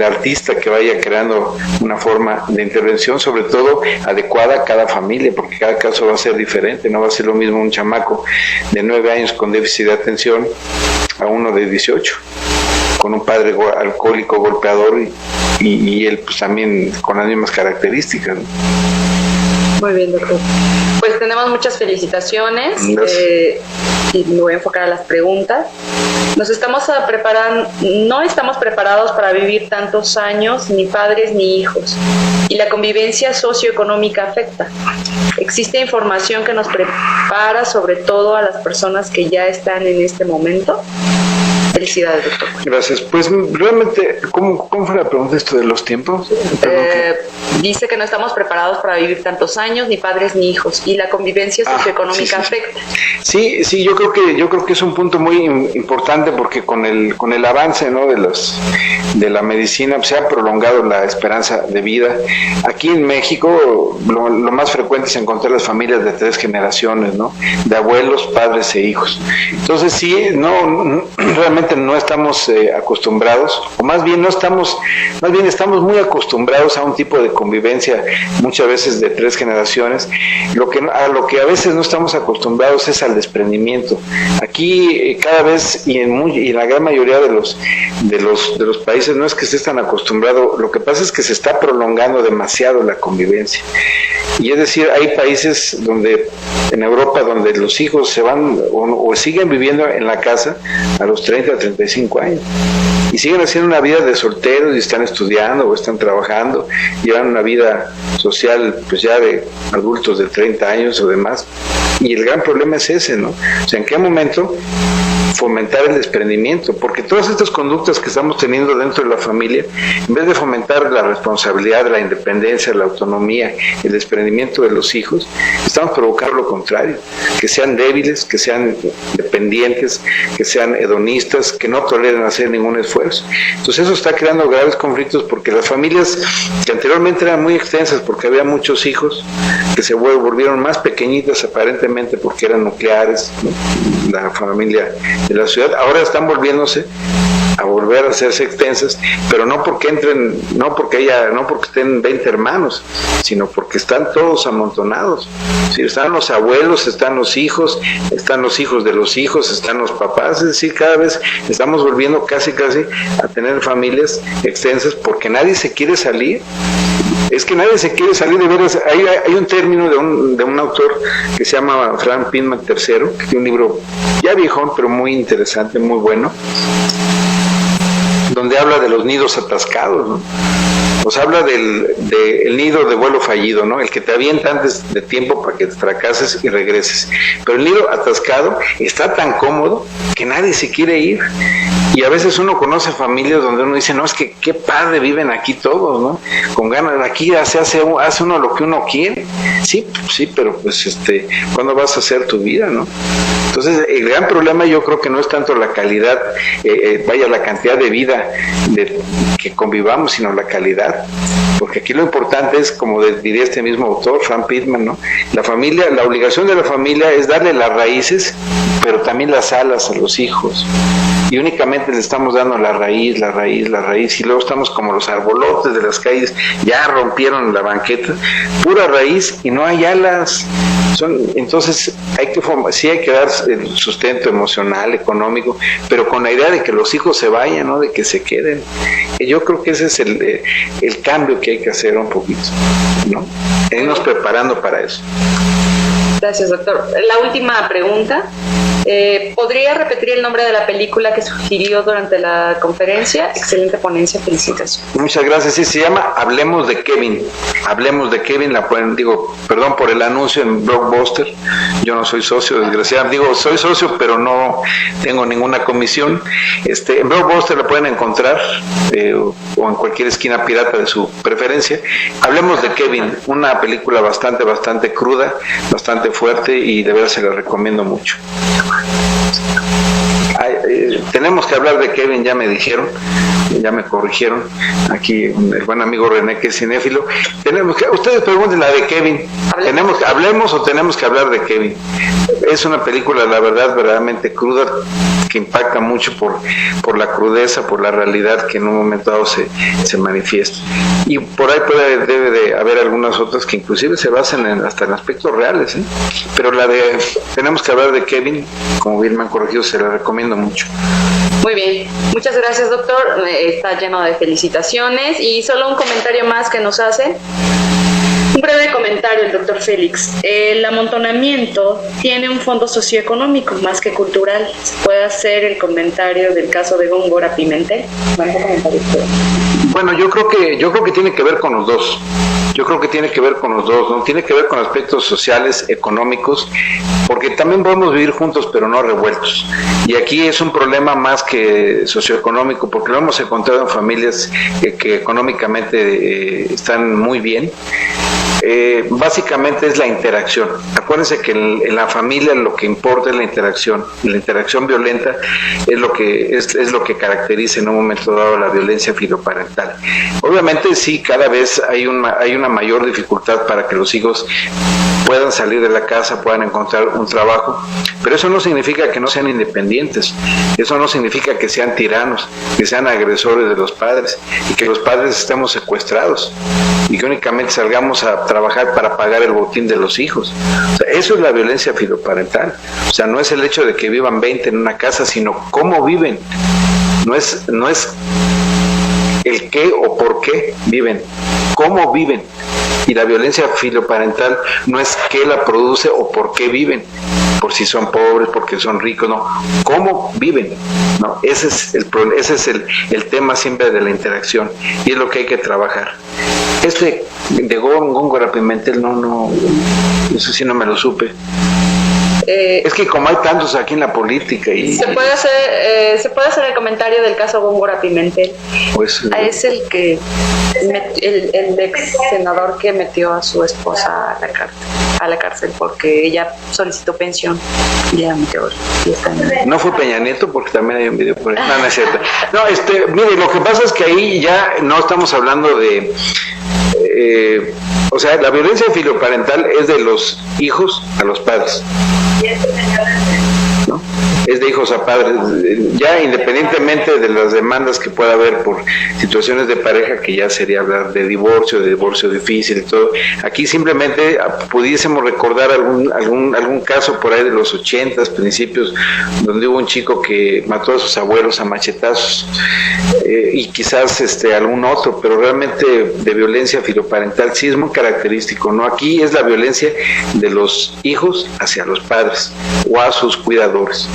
artista que vaya creando una forma de intervención, sobre todo adecuada a cada familia, porque cada caso va a ser diferente, no va a ser lo mismo un chamaco de 9 años con déficit de atención a uno de 18. Con un padre alcohólico, golpeador, y él pues también con las mismas características, ¿no?
Muy bien, doctor. Pues tenemos muchas felicitaciones y me voy a enfocar a las preguntas. No estamos preparados para vivir tantos años, ni padres ni hijos, y la convivencia socioeconómica afecta. ¿Existe información que nos prepara sobre todo a las personas que ya están en este momento? Felicidades, doctor.
Gracias. Pues realmente, ¿cómo fue la pregunta esto de los tiempos?
Dice que no estamos preparados para vivir tantos años, ni padres ni hijos, y la convivencia socioeconómica afecta. Sí,
yo creo que es un punto muy importante, porque con el avance, ¿no?, de la medicina, pues, se ha prolongado la esperanza de vida. Aquí en México lo más frecuente es encontrar las familias de 3 generaciones, ¿no?, de abuelos, padres e hijos. Entonces sí, realmente no estamos acostumbrados, o más bien estamos muy acostumbrados a un tipo de convivencia, muchas veces de 3 generaciones. A lo que a veces no estamos acostumbrados es al desprendimiento. Aquí cada vez y en la gran mayoría de los países no es que estés tan acostumbrado, lo que pasa es que se está prolongando demasiado la convivencia. Y es decir, hay países en Europa donde los hijos se van o siguen viviendo en la casa a los 30 a 35 años y siguen haciendo una vida de solteros y están estudiando o están trabajando, llevan una vida social pues ya de adultos de 30 años o demás, y el gran problema es ese, ¿no? O sea, ¿en qué momento fomentar el desprendimiento? Porque todas estas conductas que estamos teniendo dentro de la familia, en vez de fomentar la responsabilidad, la independencia, la autonomía, el desprendimiento de los hijos, estamos provocando lo contrario, que sean débiles, que sean dependientes, que sean hedonistas, que no toleren hacer ningún esfuerzo. Entonces eso está creando graves conflictos, porque las familias que anteriormente eran muy extensas, porque había muchos hijos, que se volvieron más pequeñitas aparentemente porque eran nucleares, ¿no?, la familia de la ciudad, ahora están volver a hacerse extensas, pero no porque estén 20 hermanos, sino porque están todos amontonados. Sí, están los abuelos, están los hijos de los hijos, están los papás, es decir, cada vez estamos volviendo casi a tener familias extensas, porque nadie se quiere salir. Es que nadie se quiere salir, de veras. Hay un término de un autor que se llama Frank Pittman III, que tiene un libro ya viejón, pero muy interesante, muy bueno, donde habla de los nidos atascados, ¿no? Nos habla del nido de vuelo fallido, ¿no? El que te avienta antes de tiempo para que te fracases y regreses. Pero el nido atascado está tan cómodo que nadie se quiere ir. Y a veces uno conoce familias donde uno dice, no, es que qué padre viven aquí todos, ¿no? Con ganas, aquí hace uno lo que uno quiere. Sí, pero pues ¿cuándo vas a hacer tu vida, no? Entonces, el gran problema yo creo que no es tanto la calidad, la cantidad de vida que convivamos, sino la calidad. Porque aquí lo importante es, como diría este mismo autor, Frank Pittman, ¿no? La obligación de la familia es darle las raíces, pero también las alas a los hijos. Y únicamente le estamos dando la raíz, y luego estamos como los arbolotes de las calles, ya rompieron la banqueta, pura raíz y no hay alas. Entonces sí hay que dar el sustento emocional, económico, pero con la idea de que los hijos se vayan, ¿no? De que se queden. Y yo creo que ese es el cambio que hay que hacer un poquito, ¿no? Irnos preparando para eso.
Gracias, doctor. La última pregunta. ¿Podría repetir el nombre de la película que sugirió durante la conferencia? Excelente ponencia, felicitaciones.
Muchas gracias. Sí, se llama Hablemos de Kevin. Hablemos de Kevin, perdón por el anuncio en Blockbuster. Yo no soy socio, desgraciadamente. Soy socio, pero no tengo ninguna comisión. En Blockbuster la pueden encontrar o en cualquier esquina pirata de su preferencia. Hablemos de Kevin, una película bastante cruda, bastante fuerte y de verdad se la recomiendo mucho. Tenemos que hablar de Kevin, ya me dijeron, ya me corrigieron aquí el buen amigo René, que es cinéfilo. Ustedes pregunten la de Kevin. ¿Hablemos o tenemos que hablar de Kevin? Es una película, la verdad, verdaderamente cruda, que impacta mucho por la crudeza, por la realidad que en un momento dado se manifiesta. Y por ahí debe de haber algunas otras que inclusive se basan hasta en aspectos reales, ¿eh? Pero la de tenemos que hablar de Kevin, como bien me han corregido, se la recomiendo mucho.
Muy bien, muchas gracias, doctor. Está lleno de felicitaciones. Y solo un comentario más que nos hace. Un breve comentario, el doctor Félix. El amontonamiento tiene un fondo socioeconómico más que cultural. ¿Se puede hacer el comentario del caso de Góngora Pimentel?
Bueno, yo creo que tiene que ver con los dos. ¿No? Tiene que ver con aspectos sociales, económicos, porque también podemos vivir juntos, pero no revueltos. Y aquí es un problema más que socioeconómico, porque lo hemos encontrado en familias que económicamente están muy bien. Básicamente es la interacción. Acuérdense que en la familia lo que importa es la interacción. La interacción violenta es lo que caracteriza en un momento dado la violencia filoparental. Obviamente sí, cada vez hay una mayor dificultad para que los hijos puedan salir de la casa, puedan encontrar un trabajo, pero eso no significa que no sean independientes, eso no significa que sean tiranos, que sean agresores de los padres y que los padres estemos secuestrados y que únicamente salgamos a trabajar para pagar el botín de los hijos. O sea, eso es la violencia filoparental. O sea, no es el hecho de que vivan 20 en una casa, sino cómo viven. No es el qué o por qué viven, cómo viven. Y la violencia filoparental no es qué la produce o por qué viven, por si son pobres, porque son ricos, no, cómo viven, no, ese es el tema siempre de la interacción y es lo que hay que trabajar. De Góngora Pimentel no, eso sí no me lo supe. Es que como hay tantos aquí en la política y
se puede hacer el comentario del caso Góngora Pimentel.
Pues,
es el que el ex senador que metió a su esposa a la cárcel porque ella solicitó pensión y ella metió.
No fue Peña Nieto, porque también hay un video por ahí. No es cierto. No, mire, lo que pasa es que ahí ya no estamos hablando de o sea, la violencia filoparental es de los hijos a los padres, ¿no? Es de hijos a padres, ya independientemente de las demandas que pueda haber por situaciones de pareja, que ya sería hablar de divorcio difícil y todo. Aquí simplemente pudiésemos recordar algún caso por ahí de los 80s, principios, donde hubo un chico que mató a sus abuelos a machetazos, y quizás algún otro, pero realmente de violencia filoparental sí es muy característico, ¿no? Aquí es la violencia de los hijos hacia los padres o a sus cuidadores,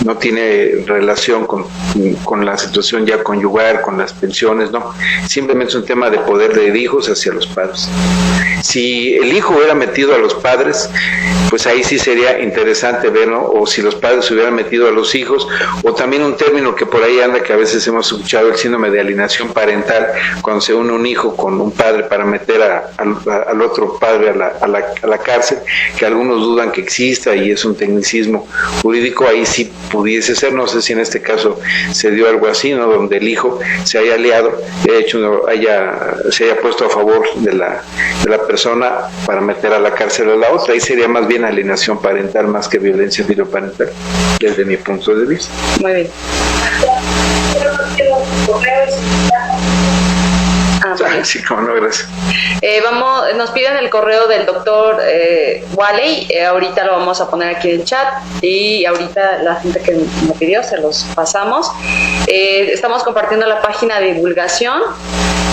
no tiene relación con la situación ya conyugal, con las pensiones, no. Simplemente es un tema de poder de hijos hacia los padres. Si el hijo hubiera metido a los padres, pues ahí sí sería interesante ver, ¿no? O si los padres hubieran metido a los hijos, o también un término que por ahí anda, que a veces hemos escuchado, el síndrome de alienación parental, cuando se une un hijo con un padre para meter al otro padre a la cárcel, que algunos dudan que exista y es un tecnicismo jurídico. Ahí sí pudiese ser, no sé si en este caso se dio algo así, ¿no? Donde el hijo se haya aliado, se haya puesto a favor de la persona para meter a la cárcel a la otra. Ahí sería más bien alienación parental más que violencia filoparental, desde mi punto de vista.
Muy bien.
Sí, como no, gracias.
Nos piden el correo del doctor Waley, ahorita lo vamos a poner aquí en el chat y ahorita la gente que me pidió se los pasamos. Estamos compartiendo la página de divulgación.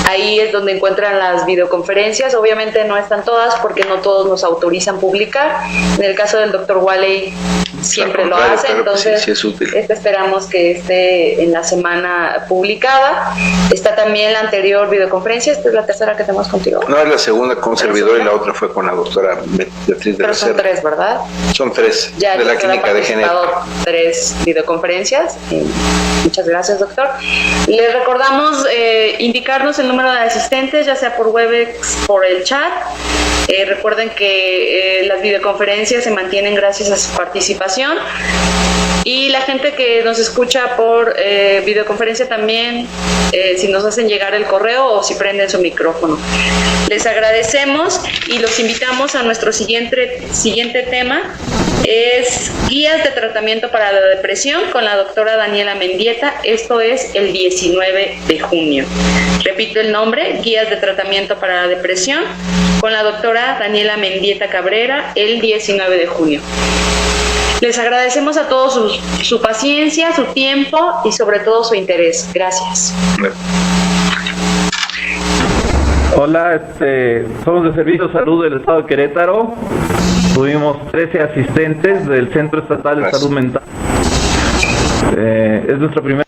Ahí es donde encuentran las videoconferencias. Obviamente no están todas porque no todos nos autorizan publicar. En el caso del doctor Waley siempre lo hace, entonces
sí es útil.
Esperamos que esté en la semana publicada. Está también la anterior videoconferencia, esta es la tercera que tenemos contigo.
No, es la segunda con un servidor y la otra fue con la doctora Beatriz de la
Pero son
Cerda.
3, ¿verdad?
Son 3,
ya
de la clínica de género.
3 videoconferencias. Muchas gracias, doctor. Les recordamos indicarnos el número de asistentes, ya sea por Webex, por el chat. Recuerden que las videoconferencias se mantienen gracias a su participación. Y la gente que nos escucha por videoconferencia también, si nos hacen llegar el correo o si prenden su micrófono. Les agradecemos y los invitamos a nuestro siguiente tema. Es guías de tratamiento para la depresión con la doctora Daniela Mendieta. Esto es el 19 de junio. Repito el nombre, guías de tratamiento para la depresión con la doctora Daniela Mendieta Cabrera, el 19 de junio. Les agradecemos a todos su paciencia, su tiempo y sobre todo su interés. Gracias.
Hola, somos de Servicio de Salud del Estado de Querétaro. Tuvimos 13 asistentes del Centro Estatal de Salud Mental. Es nuestra primera